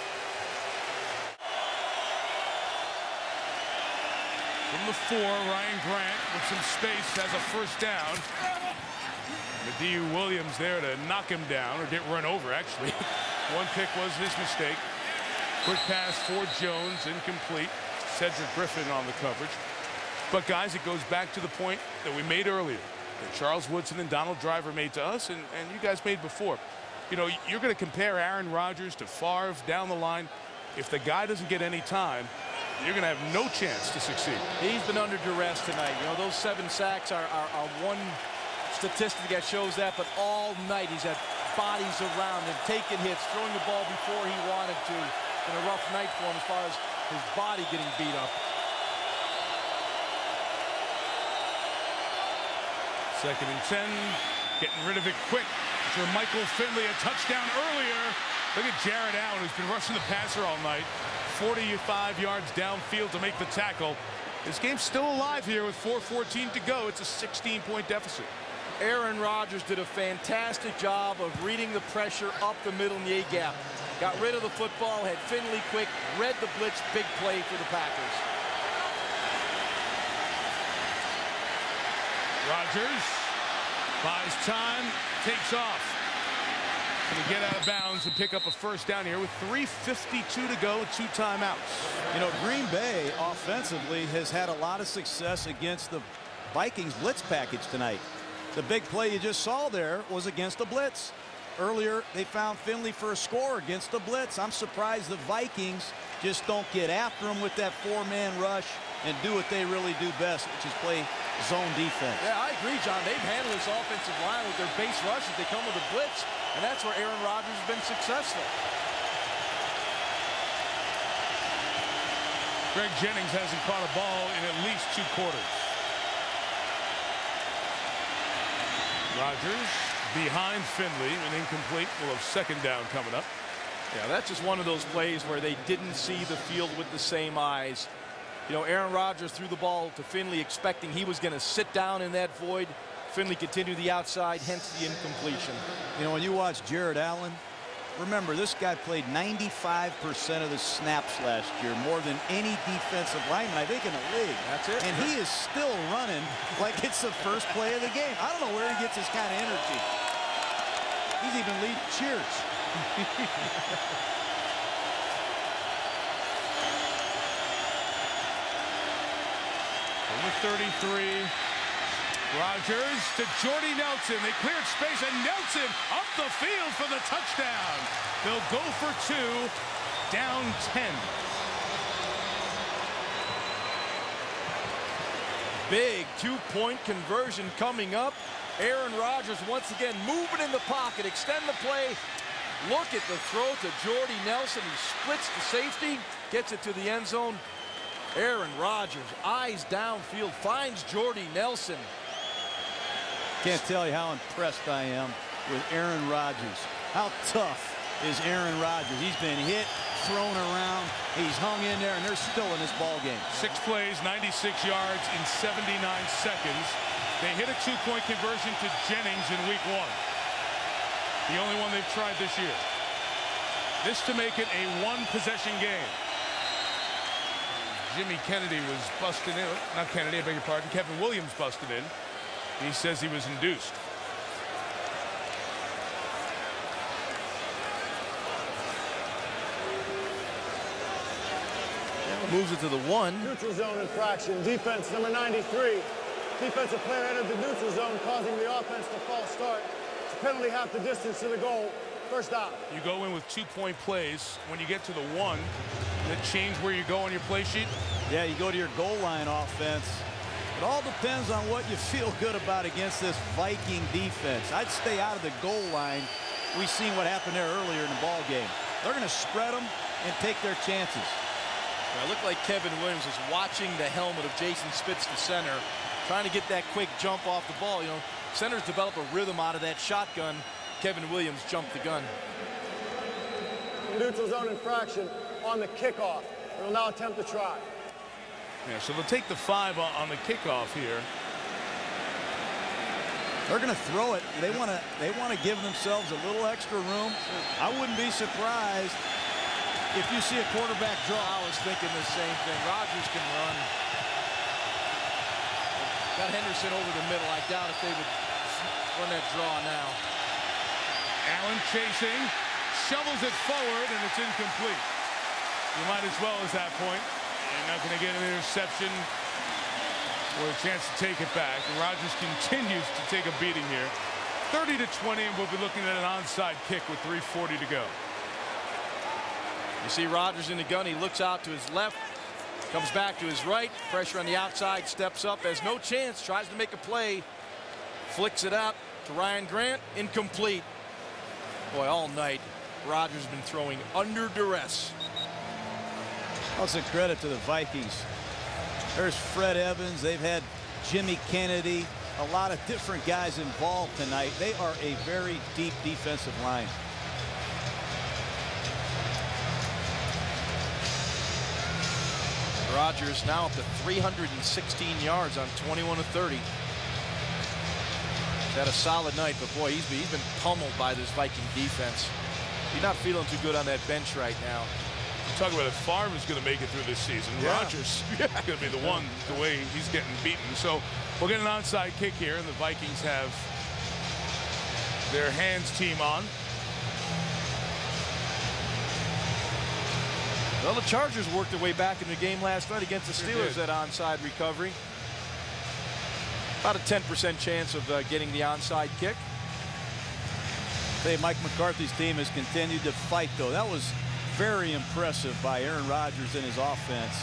From the 4, Ryan Grant with some space has a first down. Mediu Williams there to knock him down, or get run over, actually. One pick was his mistake. Quick pass for Jones, incomplete. Cedric Griffin on the coverage. But, guys, it goes back to the point that we made earlier, that Charles Woodson and Donald Driver made to us, and you guys made before. You know, you're going to compare Aaron Rodgers to Favre down the line. If the guy doesn't get any time, you're going to have no chance to succeed. He's been under duress tonight. You know, those 7 sacks are one statistic that shows that, but all night he's had bodies around him, taking hits, throwing the ball before he wanted to. In a rough night for him as far as his body getting beat up. Second and 10, getting rid of it quick. For Michael Finley, a touchdown earlier. Look at Jared Allen, who's been rushing the passer all night. 45 yards downfield to make the tackle. This game's still alive here with 4:14 to go. It's a 16-point deficit. Aaron Rodgers did a fantastic job of reading the pressure up the middle in the A-gap. Got rid of the football, had Finley quick, read the blitz, big play for the Packers. Rodgers buys time, takes off. Going to get out of bounds and pick up a first down here with 3:52 to go, 2 timeouts. You know, Green Bay offensively has had a lot of success against the Vikings blitz package tonight. The big play you just saw there was against the blitz. Earlier, they found Finley for a score against the blitz. I'm surprised the Vikings just don't get after him with that 4-man rush. and do what they really do best, which is play zone defense. Yeah, I agree, John. They've handled this offensive line with their base rushes. They come with a blitz, and that's where Aaron Rodgers has been successful. Greg Jennings hasn't caught a ball in at least 2 quarters. Rodgers behind Finley, and incomplete. We'll have second down coming up. Yeah, that's just one of those plays where they didn't see the field with the same eyes. You know, Aaron Rodgers threw the ball to Finley expecting he was going to sit down in that void. Finley continued the outside, hence the incompletion. You know, when you watch Jared Allen, remember, this guy played 95% of the snaps last year, more than any defensive lineman, I think, in the league. That's it. And he is still running like it's the first play of the game. I don't know where he gets this kind of energy. He's even leading cheers. Number 33, Rodgers to Jordy Nelson. They cleared space, and Nelson up the field for the touchdown. They'll go for 2, down 10. Big 2-point conversion coming up. Aaron Rodgers once again moving in the pocket, extend the play. Look at the throw to Jordy Nelson. He splits the safety, gets it to the end zone. Aaron Rodgers, eyes downfield, finds Jordy Nelson. Can't tell you how impressed I am with Aaron Rodgers. How tough is Aaron Rodgers? He's been hit, thrown around, he's hung in there, and they're still in this ball game. 6 plays, 96 yards in 79 seconds. They hit a 2-point conversion to Jennings in week 1. The only one they've tried this year. This to make it a 1-possession game. Jimmy Kennedy was busted in. Not Kennedy, I beg your pardon. Kevin Williams busted in. He says he was induced. Moves it to the 1. Neutral zone infraction. Defense number 93. Defensive player entered the neutral zone, causing the offense to false start. It's a penalty half the distance to the goal. First down. You go in with 2-point plays. When you get to the 1, that change where you go on your play sheet? Yeah, you go to your goal line offense. It all depends on what you feel good about against this Viking defense. I'd stay out of the goal line. We've seen what happened there earlier in the ball game. They're going to spread them and take their chances. It looked like Kevin Williams was watching the helmet of Jason Spitz, the center, trying to get that quick jump off the ball. You know, centers develop a rhythm out of that shotgun. Kevin Williams jumped the gun. Neutral zone infraction on the kickoff. They will now attempt to try. Yeah, so they'll take the 5 on the kickoff here. They're going to throw it. They want to give themselves a little extra room. I wouldn't be surprised if you see a quarterback draw. I was thinking the same thing. Rodgers can run. Got Henderson over the middle. I doubt if they would run that draw now. Allen chasing, shovels it forward, and it's incomplete. You might as well at that point. You're not going to get an interception or a chance to take it back. And Rodgers continues to take a beating here. 30-20, and we'll be looking at an onside kick with 3:40 to go. You see Rodgers in the gun. He looks out to his left, comes back to his right. Pressure on the outside, steps up, has no chance, tries to make a play, flicks it out to Ryan Grant, incomplete. Boy, all night, Rodgers has been throwing under duress. That's a credit to the Vikings. There's Fred Evans. They've had Jimmy Kennedy. A lot of different guys involved tonight. They are a very deep defensive line. Rodgers now up to 316 yards on 21 of 30. He's had a solid night, but boy, he's been pummeled by this Viking defense. He's not feeling too good on that bench right now. Talk about if Favre is going to make it through this season. Yeah. Rodgers is going to be the one, the way he's getting beaten. So we'll get an onside kick here, and the Vikings have their hands team on. Well, the Chargers worked their way back in the game last night against the Steelers, that onside recovery. About a 10% chance of getting the onside kick. Hey, Mike McCarthy's team has continued to fight, though. That was very impressive by Aaron Rodgers and his offense.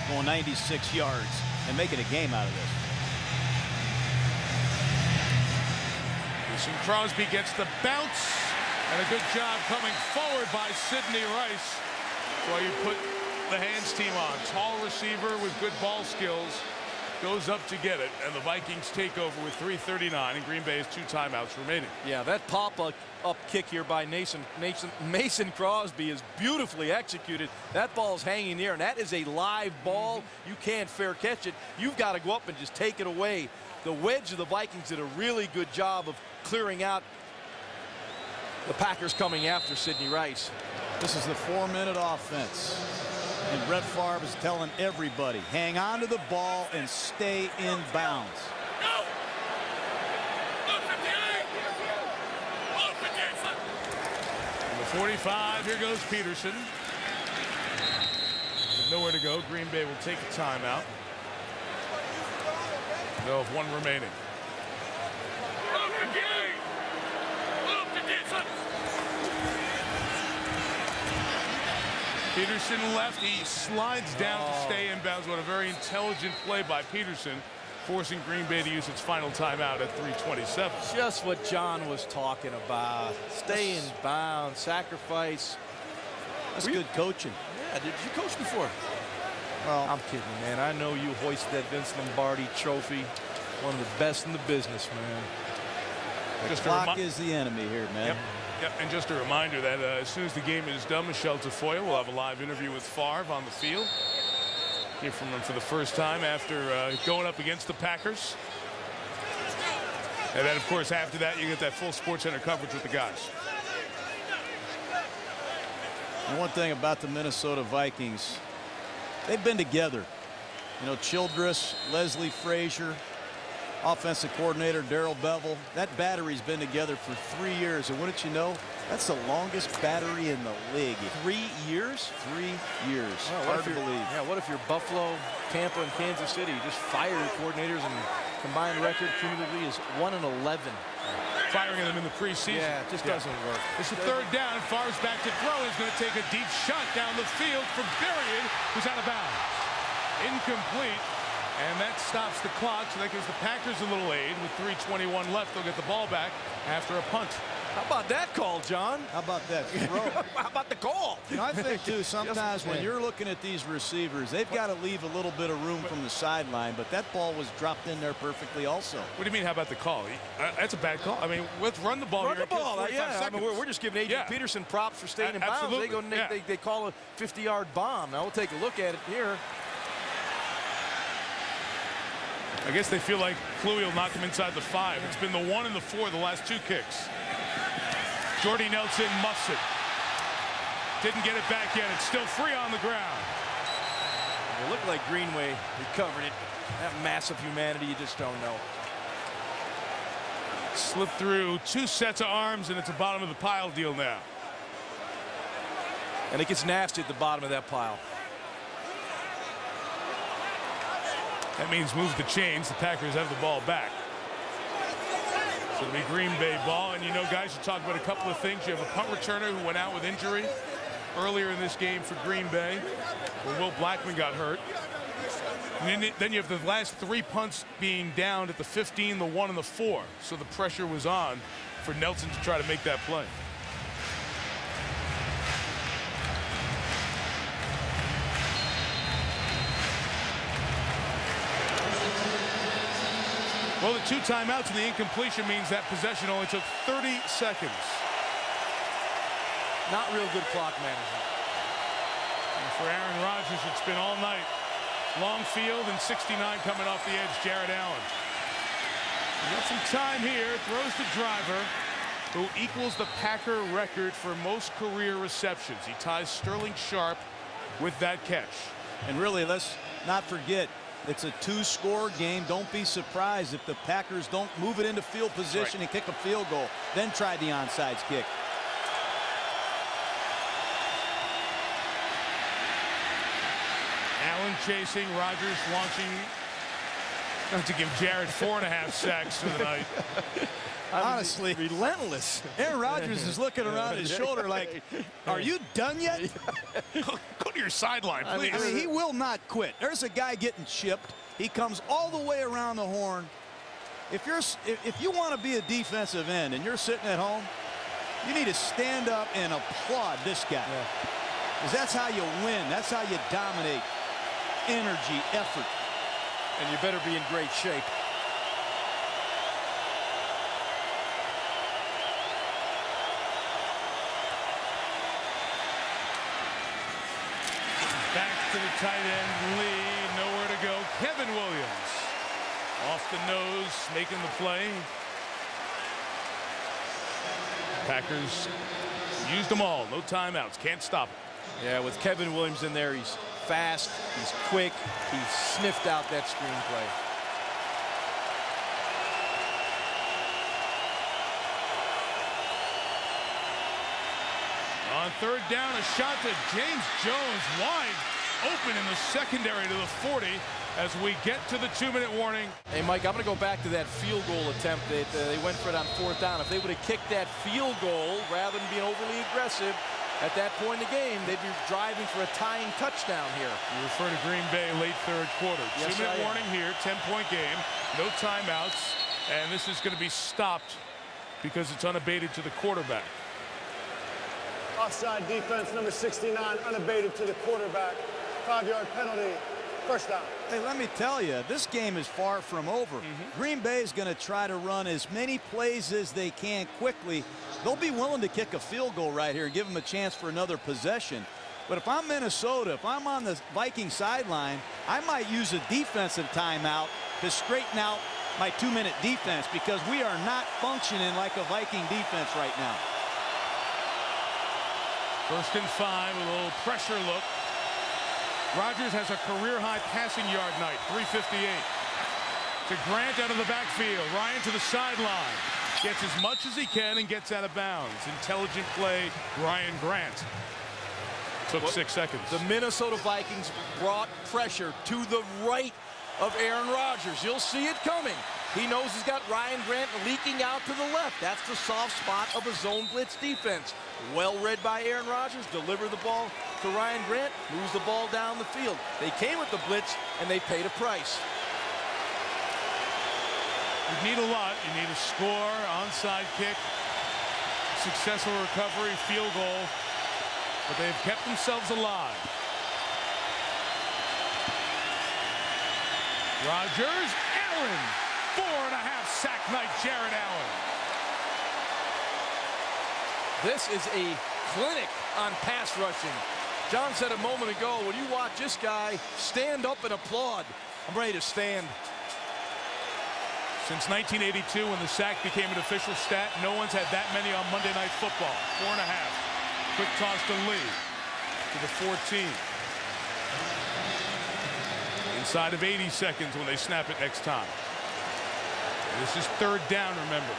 going 96 yards and making a game out of this. Mason Crosby gets the bounce, and a good job coming forward by Sidney Rice. That's why you put the hands team on. Tall receiver with good ball skills. Goes up to get it, and the Vikings take over with 3:39, and Green Bay has 2 timeouts remaining. Yeah, that pop-up kick here by Mason Crosby is beautifully executed. That ball's hanging there, and that is a live ball. You can't fair catch it. You've got to go up and just take it away. The wedge of the Vikings did a really good job of clearing out the Packers coming after Sidney Rice. This is the 4-minute offense. And Brett Favre is telling everybody, hang on to the ball and stay in bounds. Number 45, here goes Peterson. With nowhere to go, Green Bay will take a timeout. They'll have 1 remaining. Peterson left. He slides down to stay in bounds. What a very intelligent play by Peterson, forcing Green Bay to use its final timeout at 3:27. Just what John was talking about. Stay in bounds, sacrifice. That's good coaching. Yeah, did you coach before? Well, I'm kidding, man. I know you hoisted that Vince Lombardi trophy. One of the best in the business, man. The clock is the enemy here, man. Yep, and just a reminder that as soon as the game is done, Michelle Tafoya will have a live interview with Favre on the field. Hear from him for the first time after going up against the Packers. And then, of course, after that, you get that full SportsCenter coverage with the guys. And one thing about the Minnesota Vikings, they've been together. You know, Childress, Leslie Frazier, offensive coordinator Darrell Bevell. That battery's been together for 3 years, and wouldn't you know, that's the longest battery in the league. 3 years? 3 years. Well, hard to believe. Yeah, what if you're Buffalo, Tampa, and Kansas City? You just fire your coordinators, and combined record cumulatively is 1-11. Firing them in the preseason. Yeah, it just doesn't work. It's a 3rd down. Favre's back to throw. He's going to take a deep shot down the field for Berrien, who's out of bounds. Incomplete. And that stops the clock, so that gives the Packers a little aid. With 3:21 left, they'll get the ball back after a punt. How about that call, John? How about that throw? How about the call? You know, I think, too, sometimes when you're looking at these receivers, they've got to leave a little bit of room from the sideline, but that ball was dropped in there perfectly also. What do you mean, how about the call? That's a bad call. I mean, let's run the ball Run here. the ball, yeah. I mean, we're just giving A.J. Yeah. Peterson props for staying in bounds. Absolutely. They go, they call a 50-yard bomb. Now we'll take a look at it here. I guess they feel like Kluwe will knock him inside the 5. It's been the 1 and the 4 the last 2 kicks. Jordy Nelson muffs it. Didn't get it back yet. It's still free on the ground. It looked like Greenway recovered it. That massive humanity, you just don't know. Slipped through 2 sets of arms, and it's a bottom of the pile deal now. And it gets nasty at the bottom of that pile. That means move the chains. The Packers have the ball back. So it'll be Green Bay ball. And you know, guys, you talk about a couple of things. You have a punt returner who went out with injury earlier in this game for Green Bay, where Will Blackman got hurt. And then you have the last 3 punts being down at the 15, the 1, and the 4. So the pressure was on for Nelson to try to make that play. Well, the 2 timeouts and the incompletion means that possession only took 30 seconds. Not real good clock management. And for Aaron Rodgers, it's been all night. Long field and 69 coming off the edge, Jared Allen. He got some time here, throws the driver, who equals the Packer record for most career receptions. He ties Sterling Sharp with that catch. And really, let's not forget, it's a 2-score game. Don't be surprised if the Packers don't move it into field position and kick a field goal, then try the onside kick. Allen chasing, Rodgers launching. Not to give Jared 4.5 sacks for the night. Honestly, relentless. Aaron Rodgers is looking around his shoulder like, are you done yet? Couldn't to your sideline, please. I mean, he will not quit. There's a guy getting chipped. He comes all the way around the horn. If you want to be a defensive end and you're sitting at home, you need to stand up and applaud this guy. Because that's how you win. That's how you dominate. Energy, effort. And you better be in great shape. Back to the tight end, Lee, nowhere to go. Kevin Williams off the nose, making the play. Packers used them all, no timeouts, can't stop it. Yeah, with Kevin Williams in there, he's fast, he's quick, he sniffed out that screenplay. On third down, a shot to James Jones, wide open in the secondary to the 40 as we get to the 2-minute warning. Hey, Mike, I'm going to go back to that field goal attempt that they went for it on fourth down. If they would have kicked that field goal rather than being overly aggressive at that point in the game, they'd be driving for a tying touchdown here. You refer to Green Bay late third quarter. Yes, 2-minute warning here, 10-point game, no timeouts, and this is going to be stopped because it's unabated to the quarterback. Offside defense, number 69, unabated to the quarterback. 5-yard penalty, first down. Hey, let me tell you, this game is far from over. Green Bay is going to try to run as many plays as they can quickly. They'll be willing to kick a field goal right here and give them a chance for another possession. But if I'm Minnesota, if I'm on the Viking sideline, I might use a defensive timeout to straighten out my 2-minute defense because we are not functioning like a Viking defense right now. 1st and 5, a little pressure look. Rodgers has a career-high passing yard night, 358. To Grant out of the backfield. Ryan to the sideline. Gets as much as he can and gets out of bounds. Intelligent play, Ryan Grant. Took 6 seconds. The Minnesota Vikings brought pressure to the right of Aaron Rodgers. You'll see it coming. He knows he's got Ryan Grant leaking out to the left. That's the soft spot of a zone blitz defense. Well read by Aaron Rodgers. Deliver the ball to Ryan Grant. Moves the ball down the field. They came with the blitz, and they paid a price. You need a lot. You need a score, onside kick, successful recovery, field goal. But they've kept themselves alive. Rodgers, Allen. 4.5 sack night, Jared Allen. This is a clinic on pass rushing. John said a moment ago, when you watch this guy stand up and applaud, I'm ready to stand. Since 1982, when the sack became an official stat, no one's had that many on Monday Night Football. 4.5. Quick toss to Lee. To the 14. Inside of 80 seconds when they snap it next time. This is 3rd down, remember.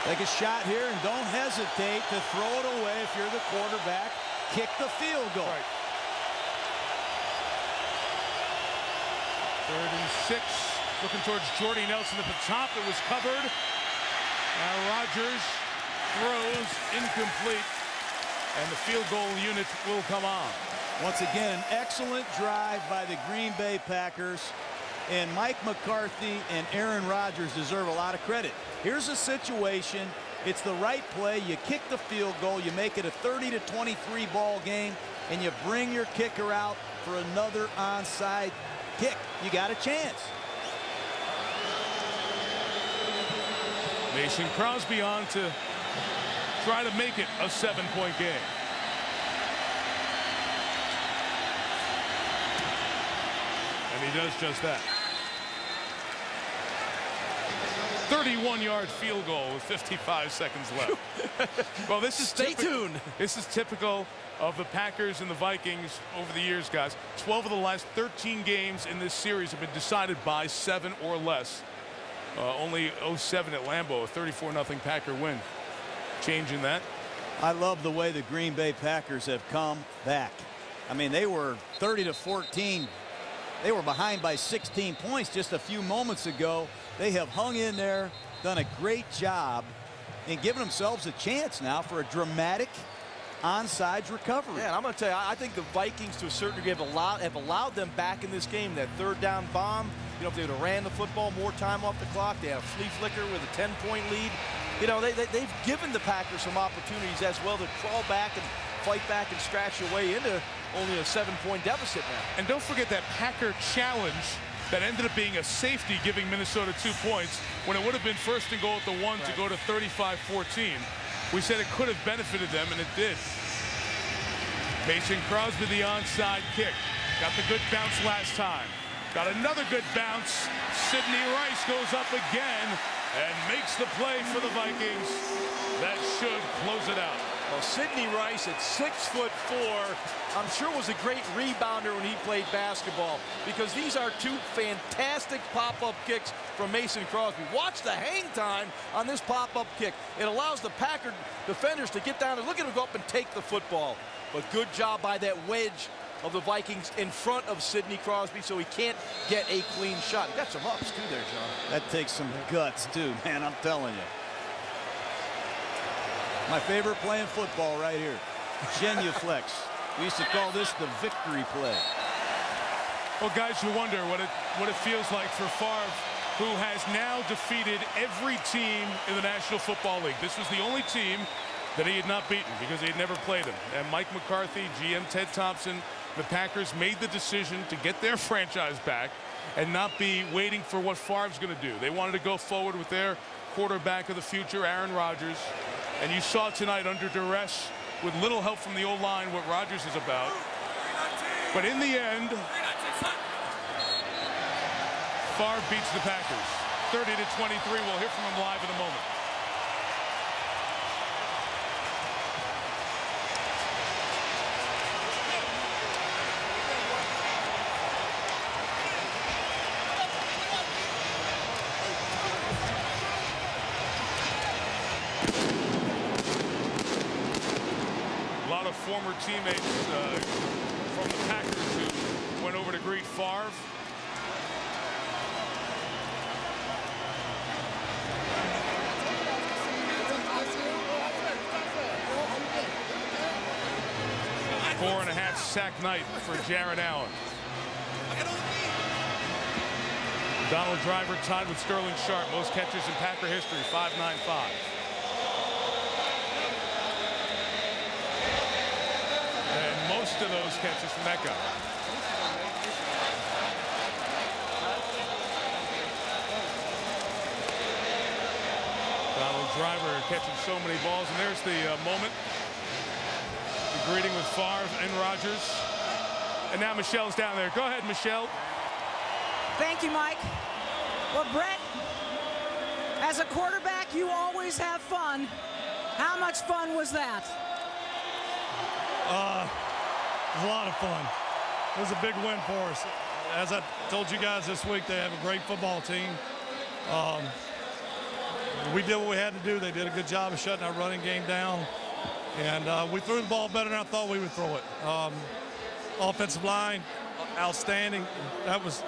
Take a shot here and don't hesitate to throw it away if you're the quarterback. Kick the field goal. Right. 3rd and 6. Looking towards Jordy Nelson at the top. It was covered. Now Rodgers throws incomplete. And the field goal unit will come on. Once again, an excellent drive by the Green Bay Packers. And Mike McCarthy and Aaron Rodgers deserve a lot of credit. Here's a situation. It's the right play. You kick the field goal. You make it a 30-23 ball game. And you bring your kicker out for another onside kick. You got a chance. Mason Crosby on to try to make it a 7-point game. And he does just that. 31-yard field goal with 55 seconds left. Well, this is Stay tuned. This is typical of the Packers and the Vikings over the years, guys. 12 of the last 13 games in this series have been decided by 7 or less. Only 0-7 at Lambeau, a 34-0 Packer win. Changing that. I love the way the Green Bay Packers have come back. I mean, they were 30-14. They were behind by 16 points just a few moments ago. They have hung in there, done a great job, and given themselves a chance now for a dramatic onside recovery. Yeah, and I'm going to tell you, I think the Vikings, to a certain degree, have allowed them back in this game. That third down bomb, you know, if they would have ran the football, more time off the clock, they have a flea flicker with a 10-point lead. You know, they've given the Packers some opportunities as well to crawl back and fight back and scratch your way into only a 7-point deficit now. And don't forget that Packer challenge that ended up being a safety, giving Minnesota 2 points when it would have been first and goal at the 1 to go to 35-14. We said it could have benefited them, and it did. Mason Crosby, the onside kick. Got the good bounce last time. Got another good bounce. Sidney Rice goes up again and makes the play for the Vikings. That should close it out. Well, Sidney Rice at 6'4", I'm sure was a great rebounder when he played basketball, because these are two fantastic pop-up kicks from Mason Crosby. Watch the hang time on this pop-up kick. It allows the Packer defenders to get down and look at him go up and take the football. But good job by that wedge of the Vikings in front of Sidney Crosby, so he can't get a clean shot. He got some ups too there, John. That takes some guts too, man, I'm telling you. My favorite play in football right here. Genuflex. We used to call this the victory play. Well, guys, you wonder what it feels like for Favre, who has now defeated every team in the National Football League. This was the only team that he had not beaten because he had never played him. And Mike McCarthy, GM Ted Thompson, the Packers made the decision to get their franchise back and not be waiting for what Favre's going to do. They wanted to go forward with their quarterback of the future, Aaron Rodgers. And you saw tonight under duress, with little help from the O-line, what Rodgers is about. But in the end, Favre beats the Packers 30-23. We'll hear from him live in a moment. Former teammates from the Packers who went over to greet Favre. .5 sack night for Jared Allen. Donald Driver tied with Sterling Sharp, most catches in Packer history, 595. Most of those catches from that guy. Donald Driver catching so many balls, and there's the moment. The greeting with Favre and Rodgers. And now Michelle's down there. Go ahead, Michelle. Thank you, Mike. Well, Brett, as a quarterback, you always have fun. How much fun was that? It was a lot of fun. It was a big win for us. As I told you guys this week, they have a great football team. We did what we had to do. They did a good job of shutting our running game down. And we threw the ball better than I thought we would throw it. Offensive line, outstanding. That was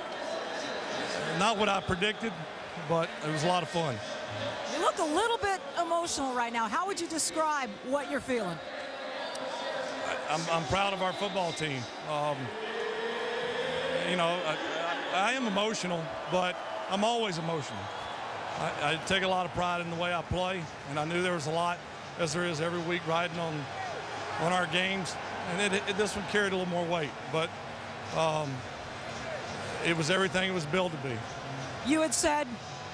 not what I predicted, but it was a lot of fun. You look a little bit emotional right now. How would you describe what you're feeling? I'm proud of our football team. You know, I am emotional, but I'm always emotional. I take a lot of pride in the way I play, and I knew there was a lot, as there is every week, riding on our games. And this one carried a little more weight, but it was everything it was billed to be. You had said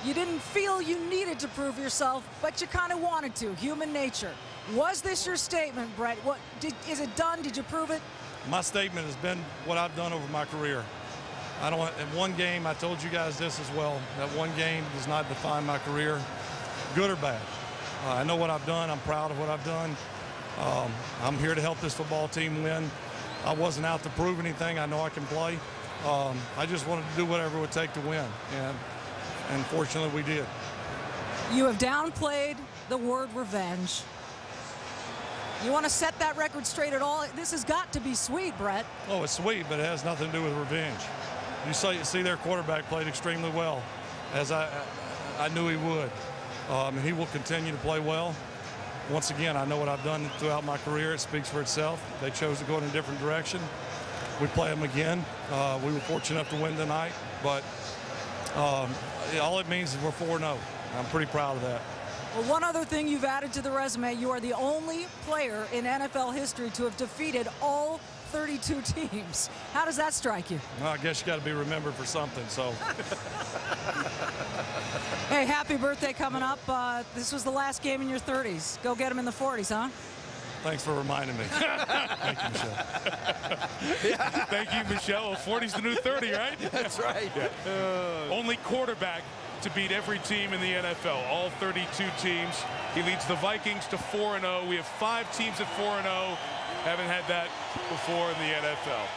you didn't feel you needed to prove yourself, but you kind of wanted to. Human nature. Was this your statement, Brett? Is it done? Did you prove it? My statement has been what I've done over my career. In one game, I told you guys this as well, that one game does not define my career, good or bad. I know what I've done. I'm proud of what I've done. I'm here to help this football team win. I wasn't out to prove anything. I know I can play. I just wanted to do whatever it would take to win, and fortunately we did. You have downplayed the word revenge. You want to set that record straight at all? This has got to be sweet, Brett. Oh, it's sweet, but it has nothing to do with revenge. You see their quarterback played extremely well, as I knew he would. And he will continue to play well. once again, I know what I've done throughout my career. It speaks for itself. They chose to go in a different direction. We play them again. We were fortunate enough to win tonight, but all it means is we're 4-0. I'm pretty proud of that. Well, one other thing you've added to the resume, you are the only player in NFL history to have defeated all 32 teams. How does that strike you? Well, I guess you got to be remembered for something, so. Hey, happy birthday coming up. This was the last game in your 30s. Go get them in the 40s, huh? Thanks for reminding me. Thank you, Michelle. Thank you, Michelle. 40's the new 30, right? That's right. Yeah. Only quarterback to beat every team in the NFL, all 32 teams. He leads the Vikings to 4-0. We have 5 teams at 4-0. Haven't had that before in the NFL.